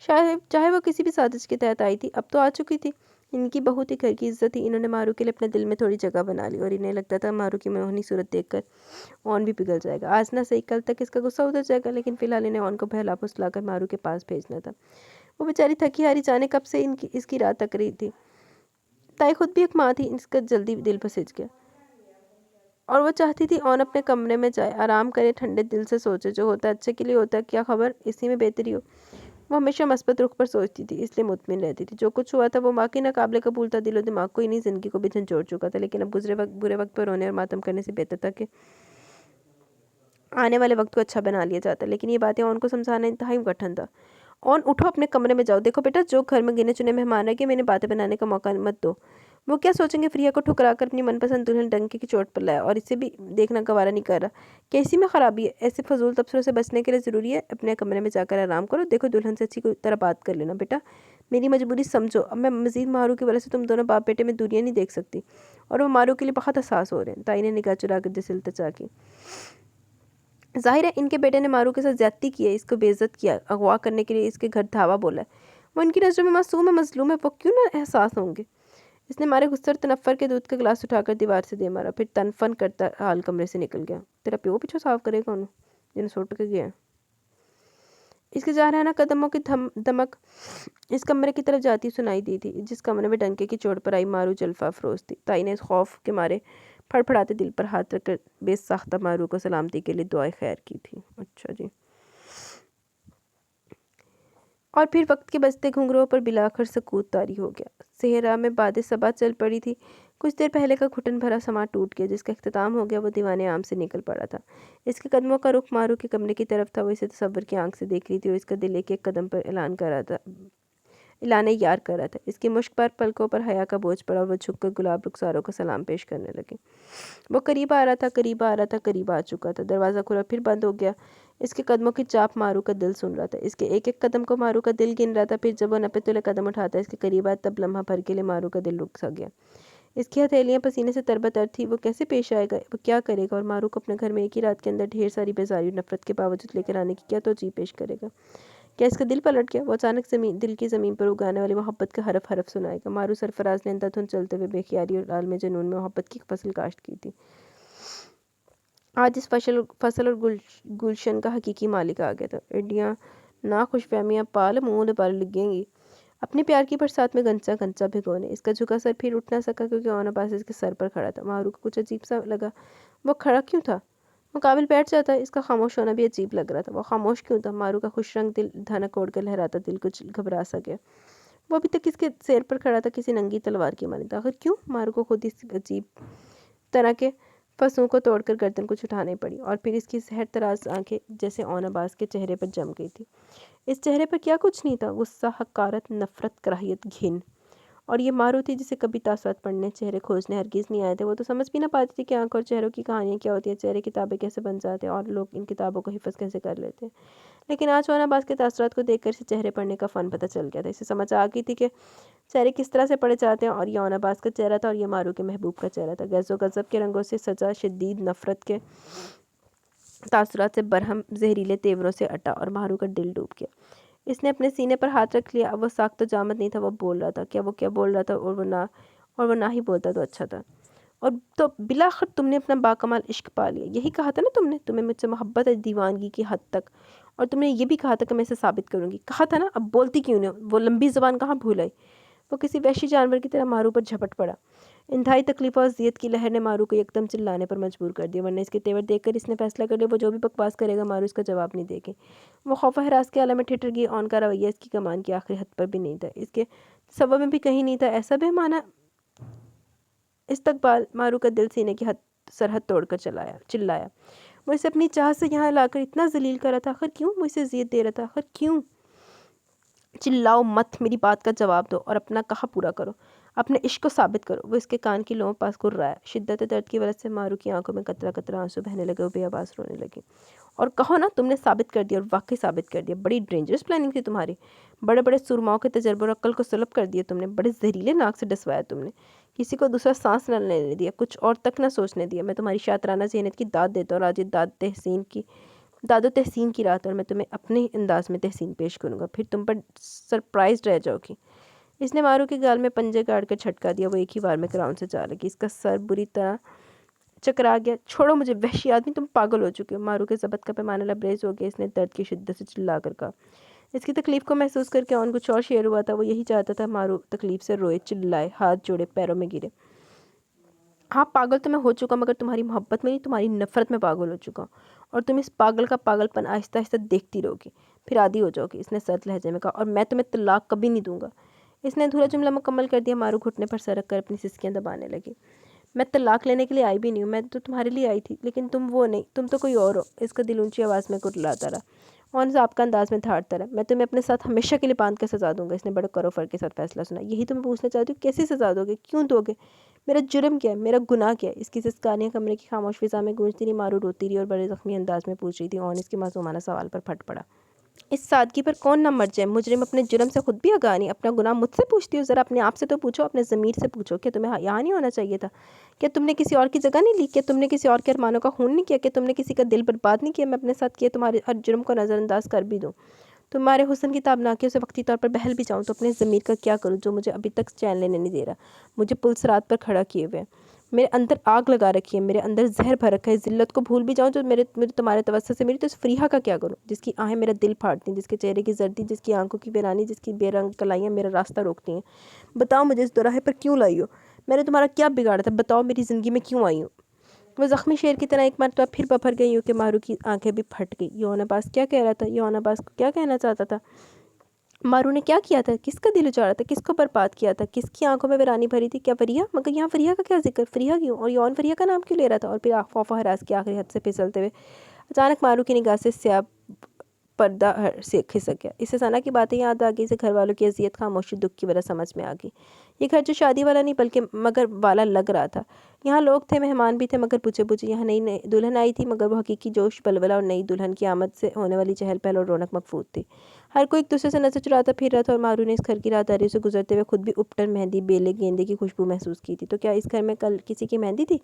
شاید چاہے وہ کسی بھی سازش کے تحت آئی تھی، اب تو آ چکی تھی۔ ان کی بہت ہی گھر کی عزت تھی، انہوں نے مارو کے لیے اپنے دل میں تھوڑی جگہ بنا لی، اور انہیں لگتا تھا مارو کی موہنی صورت دیکھ کر اون بھی پگھل جائے گا۔ آج نہ صحیح کل تک اس کا غصہ اتر جائے گا، لیکن فی الحال انہیں اون کو بہلا پھسلا کر مارو کے پاس بھیجنا تھا۔ وہ بیچاری تھکی ہاری جانے کب سے اس کی رات تک رہی تھی۔ تائی خود بھی ایک ماں تھی، اس کا جلدی دل پسج گیا، اور وہ چاہتی تھی اون اپنے کمرے میں جائے، آرام کرے، ٹھنڈے دل سے سوچے، جو ہوتا ہے اچھے کے لیے ہوتا ہے، کیا خبر اسی میں بہتری ہو۔ وہ ہمیشہ مثبت رخ پر سوچتی تھی، اس لیے مطمئن رہتی تھی۔ جو کچھ ہوا تھا وہ واقعی ناقابل قبول تھا، دل و دماغ کو انہی زندگی کو بھی جھنجھوڑ چکا تھا، لیکن اب گزرے برے وقت پر رونے اور ماتم کرنے سے بہتر تھا کہ آنے والے وقت کو اچھا بنا لیا جاتا۔ لیکن یہ باتیں اون کو سمجھانا انتہائی کٹھن تھا۔ اون اٹھو، اپنے کمرے میں جاؤ، دیکھو بیٹا، جو گھر میں گنے چنے مہمان ہے کہ میں انہیں باتیں بنانے کا موقع مت دو۔ وہ کیا سوچیں گے؟ فریہ کو ٹھکرا کر اپنی من پسند دلہن ڈنکے کی چوٹ پر لایا، اور اسے بھی دیکھنا گوارا نہیں کر رہا کہ اسی میں خرابی ہے۔ ایسے فضول تبصروں سے بچنے کے لیے ضروری ہے اپنے کمرے میں جا کر آرام کرو۔ دیکھو، دلہن سے اچھی کوئی طرح بات کر لینا بیٹا، میری مجبوری سمجھو۔ اب میں مزید مارو کی وجہ سے تم دونوں باپ بیٹے میں دوریاں نہیں دیکھ سکتی، اور وہ مارو کے لیے بہت حساس ہو رہے ہیں۔ تائی نے نگاہ چرا کر جیسے التجا کی۔ ظاہر ہے ان کے بیٹے نے مارو کے ساتھ زیادتی کی ہے، اس کو بے عزت کیا، اغوا کرنے کے لیے اس کے گھر دھاوا بولا ہے۔ وہ ان کی نظروں میں معصوم ہے، مظلوم ہے، وہ کیوں نہ احساس ہوں گے؟ اس نے مارے غصے اور تنفر کے دودھ کا گلاس اٹھا کر دیوار سے دے مارا، پھر تن فن کرتا حال کمرے سے نکل گیا۔ تیرا پیو پیچھو صاف کرے گا انہوں جنہیں سوٹ کے گیا۔ اس کے جارحانہ قدموں کی دمک اس کمرے کی طرف جاتی سنائی دی تھی، جس کمرے میں ڈنکے کی چوٹ پر آئی مارو جلفہ افروز تھی۔ تائی نے اس خوف کے مارے پھڑپھڑاتے دل پر ہاتھ رکھ کر بے ساختہ مارو کو سلامتی کے لیے دعائے خیر کی تھی۔ اچھا جی۔ اور پھر وقت کے بجتے گھنگروں پر بلاخر سکوت طاری ہو گیا۔ صحرا میں باد صبا چل پڑی تھی۔ کچھ دیر پہلے کا گھٹن بھرا سما ٹوٹ گیا، جس کا اختتام ہو گیا وہ دیوان عام سے نکل پڑا تھا۔ اس کے قدموں کا رخ مارو کے کمرے کی طرف تھا، وہ اسے تصور کی آنکھ سے دیکھ رہی تھی، اور اس کا دل ایک ایک قدم پر اعلان یار کر رہا تھا۔ اس کی مشک پر پلکوں پر حیا کا بوجھ پڑا، اور وہ جھک کر گلاب رخساروں کو سلام پیش کرنے لگی۔ وہ قریب آ رہا تھا، قریب آ رہا تھا، قریب آ چکا تھا۔ دروازہ کھلا پھر بند ہو گیا۔ اس کے قدموں کی چاپ مارو کا دل سن رہا تھا، اس کے ایک ایک قدم کو مارو کا دل گن رہا تھا۔ پھر جب وہ نپے تلے قدم اٹھاتا اس کے قریب آیا، تب لمحہ بھر کے لیے مارو کا دل رک سا گیا۔ اس کی ہتھیلیاں پسینے سے تربتر تھی، وہ کیسے پیش آئے گا، وہ کیا کرے گا، اور مارو کو اپنے گھر میں ایک ہی رات کے اندر ڈھیر ساری بیزاری اور نفرت کے باوجود لے کر آنے کی کیا توجیہ پیش کرے گا؟ کیا اس کا دل پلٹ گیا؟ وہ اچانک دل کی زمین پر اگانے والی محبت کا حرف حرف سنائے گا۔ مارو سرفراز نے اندھا دھند چلتے ہوئے بے خیالی اور عالم جنون میں محبت کی فصل کاشت کی تھی۔ آج اس فصل اور گلشن کا حقیقی مالک آ گیا تھا۔ اڈیاں نہ خوش فہمیاں پال منہ پر لگیں گی اپنے پیار کی برسات میں گنچا گنچا بھگونے۔ اس کا جھکا سر پھر اٹھ نہ سکا، کیونکہ اون عباس اس کے سر پر کھڑا تھا۔ مارو کو کچھ عجیب سا لگا، وہ کھڑا کیوں تھا؟ مقابل بیٹھ جاتا، اس کا خاموش ہونا بھی عجیب لگ رہا تھا۔ وہ خاموش کیوں تھا؟ مارو کا خوش رنگ دل دھنک اوڑھ کر لہراتا دل کچھ گھبرا سا گیا۔ وہ ابھی تک اس کے سیر پر کھڑا تھا، کسی ننگی تلوار کی مانند۔ آخر کیوں؟ مارو کو خود اس عجیب طرح کے فسوں کو توڑ کر گردن کچھ اٹھانے پڑی، اور پھر اس کی زہر تراز آنکھیں جیسے اون عباس کے چہرے پر جم گئی تھی۔ اس چہرے پر کیا کچھ نہیں تھا، غصہ، حقارت، نفرت، کراہیت، گھن۔ اور یہ مارو تھی جسے کبھی تاثرات پڑھنے، چہرے کھوجنے ہرگز نہیں آئے تھے۔ وہ تو سمجھ بھی نہ پاتی تھی کہ آنکھوں اور چہروں کی کہانیاں کیا ہوتی ہیں، چہرے کتابیں کیسے بن جاتے ہیں، اور لوگ ان کتابوں کو حفظ کیسے کر لیتے ہیں۔ لیکن آج اون عباس کے تاثرات کو دیکھ کر اسے چہرے پڑھنے کا فن پتہ چل گیا تھا۔ اسے سمجھ آ گئی تھی کہ چہرے کس طرح سے پڑھے جاتے ہیں، اور یہ اون عباس کا چہرہ تھا، اور یہ مارو کے محبوب کا چہرہ تھا۔ غیظ و غضب کے رنگوں سے سجا، شدید نفرت کے تاثرات سے برہم، زہریلے تیوروں سے اٹا، اور مارو کا دل ڈوب گیا۔ اس نے اپنے سینے پر ہاتھ رکھ لیا۔ اب وہ ساکت و جامد نہیں تھا، وہ بول رہا تھا۔ وہ کیا بول رہا تھا، اور وہ نہ ہی بولتا تو اچھا تھا۔ اور تو بلاخر تم نے اپنا باکمال عشق پا لیا، یہی کہا تھا نا تم نے، تمہیں مجھ سے محبت ہے دیوانگی کی حد تک، اور تم نے یہ بھی کہا تھا کہ میں اسے ثابت کروں گی، کہا تھا نا، اب بولتی کیوں نہیں؟ وہ لمبی زبان کہاں بھول آئی؟ وہ کسی وحشی جانور کی طرح مارو پر جھپٹ پڑا۔ انتہائی تکلیف اور اذیت کی لہر نے مارو کو یکدم چلانے پر مجبور کر دیا، ورنہ اس کے تیور دیکھ کر اس نے فیصلہ کر لیا وہ جو بھی بکواس کرے گا مارو اس کا جواب نہیں دے گی۔ وہ خوف و ہراس کے عالم میں ٹھٹر گئی۔ اون کا رویہ اس کی کمان کی آخری حد پر بھی نہیں تھا، اس کے تصور میں بھی کہیں نہیں تھا ایسا بہیمانہ استقبال۔ مارو کا دل سینے کی سرحد توڑ کر چلایا۔ وہ اسے اپنی چاہت سے یہاں لا کر اتنا ذلیل کر رہا تھا، آخر کیوں؟ وہ اسے اذیت دے رہا تھا، آخر کیوں؟ چلاؤ مت، میری بات کا جواب دو، اور اپنا کہا پورا کرو، اپنے عشق کو ثابت کرو۔ وہ اس کے کان کی لوؤں پاس گر رہا ہے۔ شدت درد کی وجہ سے مارو کی آنکھوں میں قطرہ قطرہ آنسو بہنے لگے، وہ بے آواز رونے لگی۔ اور کہو نا، تم نے ثابت کر دیا، اور واقعی ثابت کر دیا۔ بڑی ڈینجرس پلاننگ تھی تمہاری، بڑے بڑے سرماؤں کے تجربے اور عقل کو سلب کر دیا تم نے، بڑے زہریلے ناک سے ڈسوایا تم نے۔ کسی کو دوسرا سانس نہ لینے دیا، کچھ اور تک نہ سوچنے دیا۔ میں تمہاری شاطرانہ ذہنیت کی داد دیتا ہوں اور آج یہ داد و تحسین کی رات، اور میں تمہیں اپنے انداز میں تحسین پیش کروں گا، پھر تم پر سرپرائز رہ جاؤ گی۔ اس نے مارو کے گال میں پنجے گاڑ کر جھٹکا دیا، وہ ایک ہی بار میں گراؤنڈ سے جا لگی۔ اس کا سر بری طرح چکرا گیا۔ چھوڑو مجھے وحشی آدمی، تم پاگل ہو چکے ہو۔ مارو کے ضبط کا پیمانہ لبریز ہو گیا۔ اس نے درد کی شدت سے چلا کر کہا۔ اس کی تکلیف کو محسوس کر کے اون کچھ اور شعر ہوا تھا۔ وہ یہی چاہتا تھا مارو تکلیف سے روئے، چلائے، ہاتھ جوڑے، پیروں میں گرے۔ ہاں پاگل تو میں ہو چکا، مگر تمہاری محبت میں نہیں، تمہاری نفرت میں پاگل ہو چکا ہوں، اور تم اس پاگل کا پاگل پن آہستہ آہستہ دیکھتی رہو گی، پھر عادی ہو جاؤ گی۔ اس نے سرد لہجے میں کہا، اور میں تمہیں طلاق کبھی نہیں دوں گا۔ اس نے ادھورا جملہ مکمل کر دیا۔ مارو گھٹنے پر سر رکھ کر اپنی سسکیاں دبانے لگی۔ میں طلاق لینے کے لیے آئی بھی نہیں ہوں، میں تو تمہارے لیے آئی تھی، لیکن تم وہ نہیں، تم تو کوئی اور ہو۔ اس کا دل اونچی آواز میں کٹلاتا رہا، اور ضابطہ انداز میں دھاڑتا رہا۔ میں تمہیں اپنے ساتھ ہمیشہ کے لیے باندھ کے سزا دوں گا۔ اس نے بڑے کرو فر کے ساتھ فیصلہ سنا۔ یہی تمہیں پوچھنا چاہتی ہوں، کیسی سزا دو گے؟ کیوں دو گے؟ میرا جرم کیا ہے؟ میرا گناہ کیا ہے؟ اس کی سسکانیاں کمرے کی خاموش فضا میں گونجتی رہی۔ مارو روتی رہی اور بڑے زخمی انداز میں پوچھ رہی تھی۔ اون اس کے معصومانہ سوال پر پھٹ پڑا۔ اس سادگی پر کون نہ مر جائے؟ مجرم اپنے جرم سے خود بھی آگاہ نہیں، اپنا گناہ مجھ سے پوچھتی ہو؟ ذرا اپنے آپ سے تو پوچھو، اپنے ضمیر سے پوچھو، کیا تمہیں یہاں نہیں ہونا چاہیے تھا؟ کیا تم نے کسی اور کی جگہ نہیں لی؟ کیا تم نے کسی اور کے ارمانوں کا خون نہیں کیا؟ کیا تم نے کسی کا دل برباد نہیں کیا؟ میں اپنے ساتھ کیے تمہارے ہر جرم کو نظر انداز کر بھی دوں، تمہارے حسن کی تابناکیوں سے وقتی طور پر بہل بھی جاؤں، تو اپنے ضمیر کا کیا کروں جو مجھے ابھی تک چین لینے نہیں دے رہا، مجھے پلسرات پر کھڑا کیے ہوئے، میرے اندر آگ لگا رکھی ہے، میرے اندر زہر بھر رکھا ہے۔ ذلت کو بھول بھی جاؤں جو مجھے تمہارے توسط سے ملی، تو اس فریحہ کا کیا کروں جس کی آہیں میرا دل پھاڑتی ہیں، جس کے چہرے کی زردی، جس کی آنکھوں کی ویرانی، جس کی بے رنگ کلائیاں میرا راستہ روکتی ہیں؟ بتاؤ مجھے اس دوراہے پر کیوں لائی ہو؟ میں نے تمہارا کیا بگاڑا تھا؟ بتاؤ میری زندگی میں کیوں آئی ہوں؟ وہ زخمی شیر کی طرح ایک مرتبہ پھر بپھر گئی، یوں کہ مارو کی آنکھیں بھی پھٹ گئی۔ یون عباس کیا کہہ رہا تھا؟ یون عباس کو کیا کہنا چاہتا تھا؟ مارو نے کیا کیا تھا؟ کس کا دل اجاڑا تھا؟ کس کو برباد کیا تھا؟ کس کی آنکھوں میں ویرانی بھری تھی؟ کیا فریحہ؟ مگر یہاں فریحہ کا کیا ذکر؟ فریحہ کیوں؟ اور یون فریحہ کا نام کیوں لے رہا تھا؟ اور پھر خوف و ہراس کی آخری حد سے پھسلتے ہوئے اچانک مارو کی نگاہ سے سیاہ پردہ سے کھسک گیا۔ اسے ثنا کی باتیں یاد آ گئی، اسے گھر والوں کی اذیت، خاموشی، دکھ کی وجہ سمجھ میں آ گئی۔ یہ گھر جو شادی والا نہیں بلکہ مگر والا لگ رہا تھا۔ یہاں لوگ تھے، مہمان بھی تھے مگر پوچھے پوچھے۔ یہاں نئی دلہن آئی تھی مگر وہ حقیقی جوش بلبلہ اور نئی دلہن کی آمد سے ہونے والی چہل پہل اور رونق مخفوت تھی۔ ہر کوئی ایک دوسرے سے نظر چراتا پھر رہا تھا، اور مارو نے اس گھر کی راہداریوں سے گزرتے ہوئے خود بھی اپٹن، مہندی، بیلے، گیندے کی خوشبو محسوس کی تھی۔ تو کیا اس گھر میں کل کسی کی مہندی تھی؟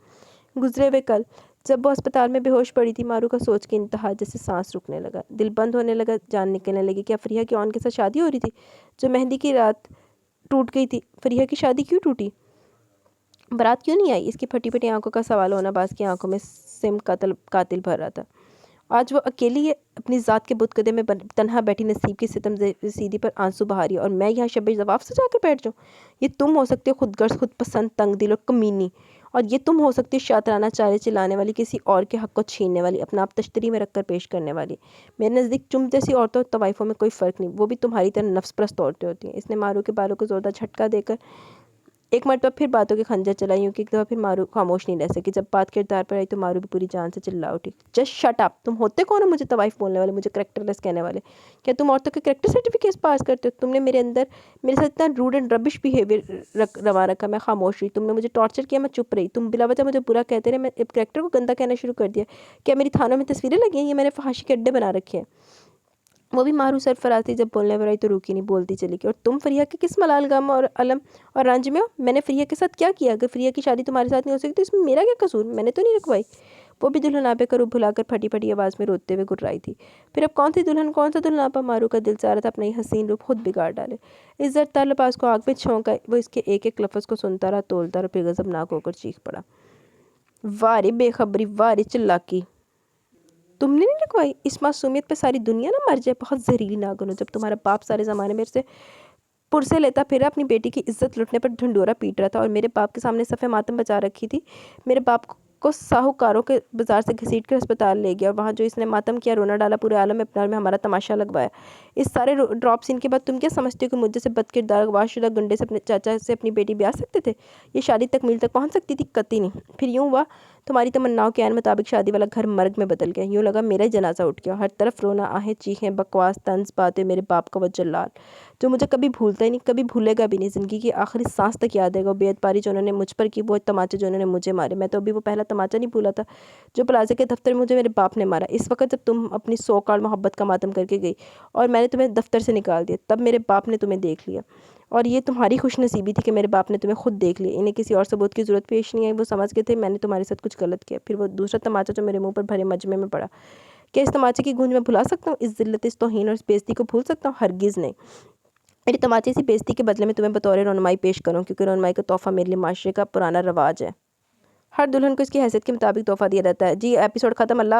گزرے ہوئے کل جب وہ اسپتال میں بے ہوش پڑی تھی، مارو کا سوچ کے انتہا جیسے سانس رکنے لگا، دل بند ہونے لگا، جان نکلنے لگی۔ کیا فریحہ کی اون کے ساتھ شادی ہو رہی تھی جو مہندی کی رات ٹوٹ گئی تھی؟ فریحہ کی شادی کیوں ٹوٹی؟ برات کیوں نہیں آئی؟ اس کی پھٹی پھٹی آنکھوں کا سوال ہونا باز کی آنکھوں میں سم قاتل بھر رہا تھا۔ آج وہ اکیلی ہے، اپنی ذات کے بتکدے میں تنہا بیٹھی، نصیب کی ستم رسیدی پر آنسو بہا رہی ہے، اور میں یہاں شب زفاف سجا کر بیٹھ جاؤں؟ یہ تم ہو سکتے ہو خود غرض، خود پسند، تنگ دل اور کمینی، اور یہ تم ہو سکتی ہو شاطرانہ چارے چلانے والی، کسی اور کے حق کو چھیننے والی، اپنا آپ تشتری میں رکھ کر پیش کرنے والی۔ میرے نزدیک تم جیسی عورتوں اور طوائفوں میں کوئی فرق نہیں، وہ بھی تمہاری طرح نفس پرست عورتیں ہوتی ہیں۔ اس نے مارو کے بالوں کو زوردار جھٹکا دے کر ایک مرتبہ پھر باتوں کے خنجر چلائی، یوں کہ ایک دفعہ پھر مارو خاموش نہیں رہ سکی۔ جب بات کردار پر آئی تو مارو بھی پوری جان سے چلا اٹھی، جسٹ شٹ اپ! تم ہوتے کون ہو مجھے طوائف بولنے والے، مجھے کریکٹر لیس کہنے والے؟ کیا تم عورتوں کے کریکٹر سرٹیفکیٹس پاس کرتے ہو؟ تم نے میرے ساتھ اتنا روڈ اینڈ ربش بیہیویئر روا رکھا، میں خاموش رہی، تم نے مجھے ٹارچر کیا، میں چپ رہی، تم بلا وجہ مجھے برا کہتے رہے، میں کریکٹر کو گندا کہنا شروع کر دیا۔ کیا میری تھانوں میں تصویریں لگی ہیں؟ یہ میں نے فحاشی کے اڈے بنا رکھے ہیں۔ وہ بھی مارو سرفراز تھی، جب بولنے پر آئی تو روکی نہیں، بولتی چلی گئی۔ اور تم فریحہ کے کس ملال، غم اور الم اور رنج میں ہو؟ میں نے فریحہ کے ساتھ کیا کیا؟ اگر فریحہ کی شادی تمہارے ساتھ نہیں ہو سکتی تو اس میں میرا کیا قصور؟ میں نے تو نہیں رکھوائی۔ وہ بھی دلہن آپے کا روپ بھلا کر پھٹی پھٹی آواز میں روتے ہوئے گھررائی تھی۔ پھر اب کون سی دلہن، کون سا دلہن آپا؟ مارو کا دل چاہ رہا تھا اپنا یہ حسین روپ خود بگاڑ ڈالے۔ اس زردار لباس کو آگ میں چھونکا، وہ اس کے ایک ایک لفظ کو سنتا رہا، تولتا رہا، پھر غضبناک ہو کر چیخ پڑا، واہ رے بے خبری، واہ رے چلاکی! تم نے نہیں رکھوائی؟ اس معصومیت پہ ساری دنیا نہ مر جائے! بہت زہریلی ناگن ہو! جب تمہارا باپ سارے زمانے میرے سے پرسے لیتا پھر اپنی بیٹی کی عزت لٹنے پر ڈھنڈورا پیٹ رہا تھا، اور میرے باپ کے سامنے صفِ ماتم بچا رکھی تھی، میرے باپ کو ساہوکاروں کے بازار سے گھسیٹ کر ہسپتال لے گیا، اور وہاں جو اس نے ماتم کیا، رونا ڈالا، پورے عالم میں اپنے میں ہمارا تماشا لگوایا۔ اس سارے ڈراپ سین کے بعد تم کیا سمجھتے ہو کہ مجھ جیسے بد کردار اغوا شدہ گنڈے سے اپنے چاچا سے اپنی بیٹی بیاہ سکتے تھے؟ یہ شادی تکمیل تک پہنچ سکتی تھی؟ قطعی نہیں۔ پھر یوں ہوا، تمہاری تمناؤں کے عین مطابق شادی والا گھر مرگ میں بدل گیا۔ یوں لگا میرا ہی جنازہ اٹھ گیا، ہر طرف رونا، آہیں، چیخیں، بکواس، طنز باتیں، میرے باپ کا وہ جلال جو مجھے کبھی بھولتا ہی نہیں، کبھی بھولے گا بھی نہیں، زندگی کی آخری سانس تک یاد ہے گا، وہ بے اعتباری جو انہوں نے مجھ پر کی، وہ تماچے جو انہوں نے مجھے مارے۔ میں تو ابھی وہ پہلا تماچا نہیں بھولا تھا جو پلازے کے دفتر میں مجھے میرے باپ نے مارا، اس وقت جب تم اپنی سو کال محبت کا ماتم کر کے گئی اور میں نے تمہیں دفتر سے نکال دیا، تب میرے باپ نے تمہیں دیکھ لیا۔ اور یہ تمہاری خوش نصیبی تھی کہ میرے باپ نے تمہیں خود دیکھ لی، انہیں کسی اور ثبوت کی ضرورت پیش نہیں آئی، وہ سمجھ گئے تھے میں نے تمہارے ساتھ کچھ غلط کیا۔ پھر وہ دوسرا تماچا جو میرے منہ پر بھرے مجمع میں پڑا۔ کیا اس تماچے کی گونج میں بھلا سکتا ہوں؟ اس ذلت، اس توہین اور اس بے عزتی کو بھول سکتا ہوں؟ ہرگز نہیں۔ میرے تماچے سے بے عزتی کے بدلے میں تمہیں بطور رونمائی پیش کروں، کیونکہ رونمائی کا تحفہ میرے لیے معاشرے کا پرانا رواج ہے۔ ہر دلہن کو اس کی حیثیت کے مطابق تحفہ دیا جاتا ہے۔ جی ایپیسوڈ ختم۔ اللہ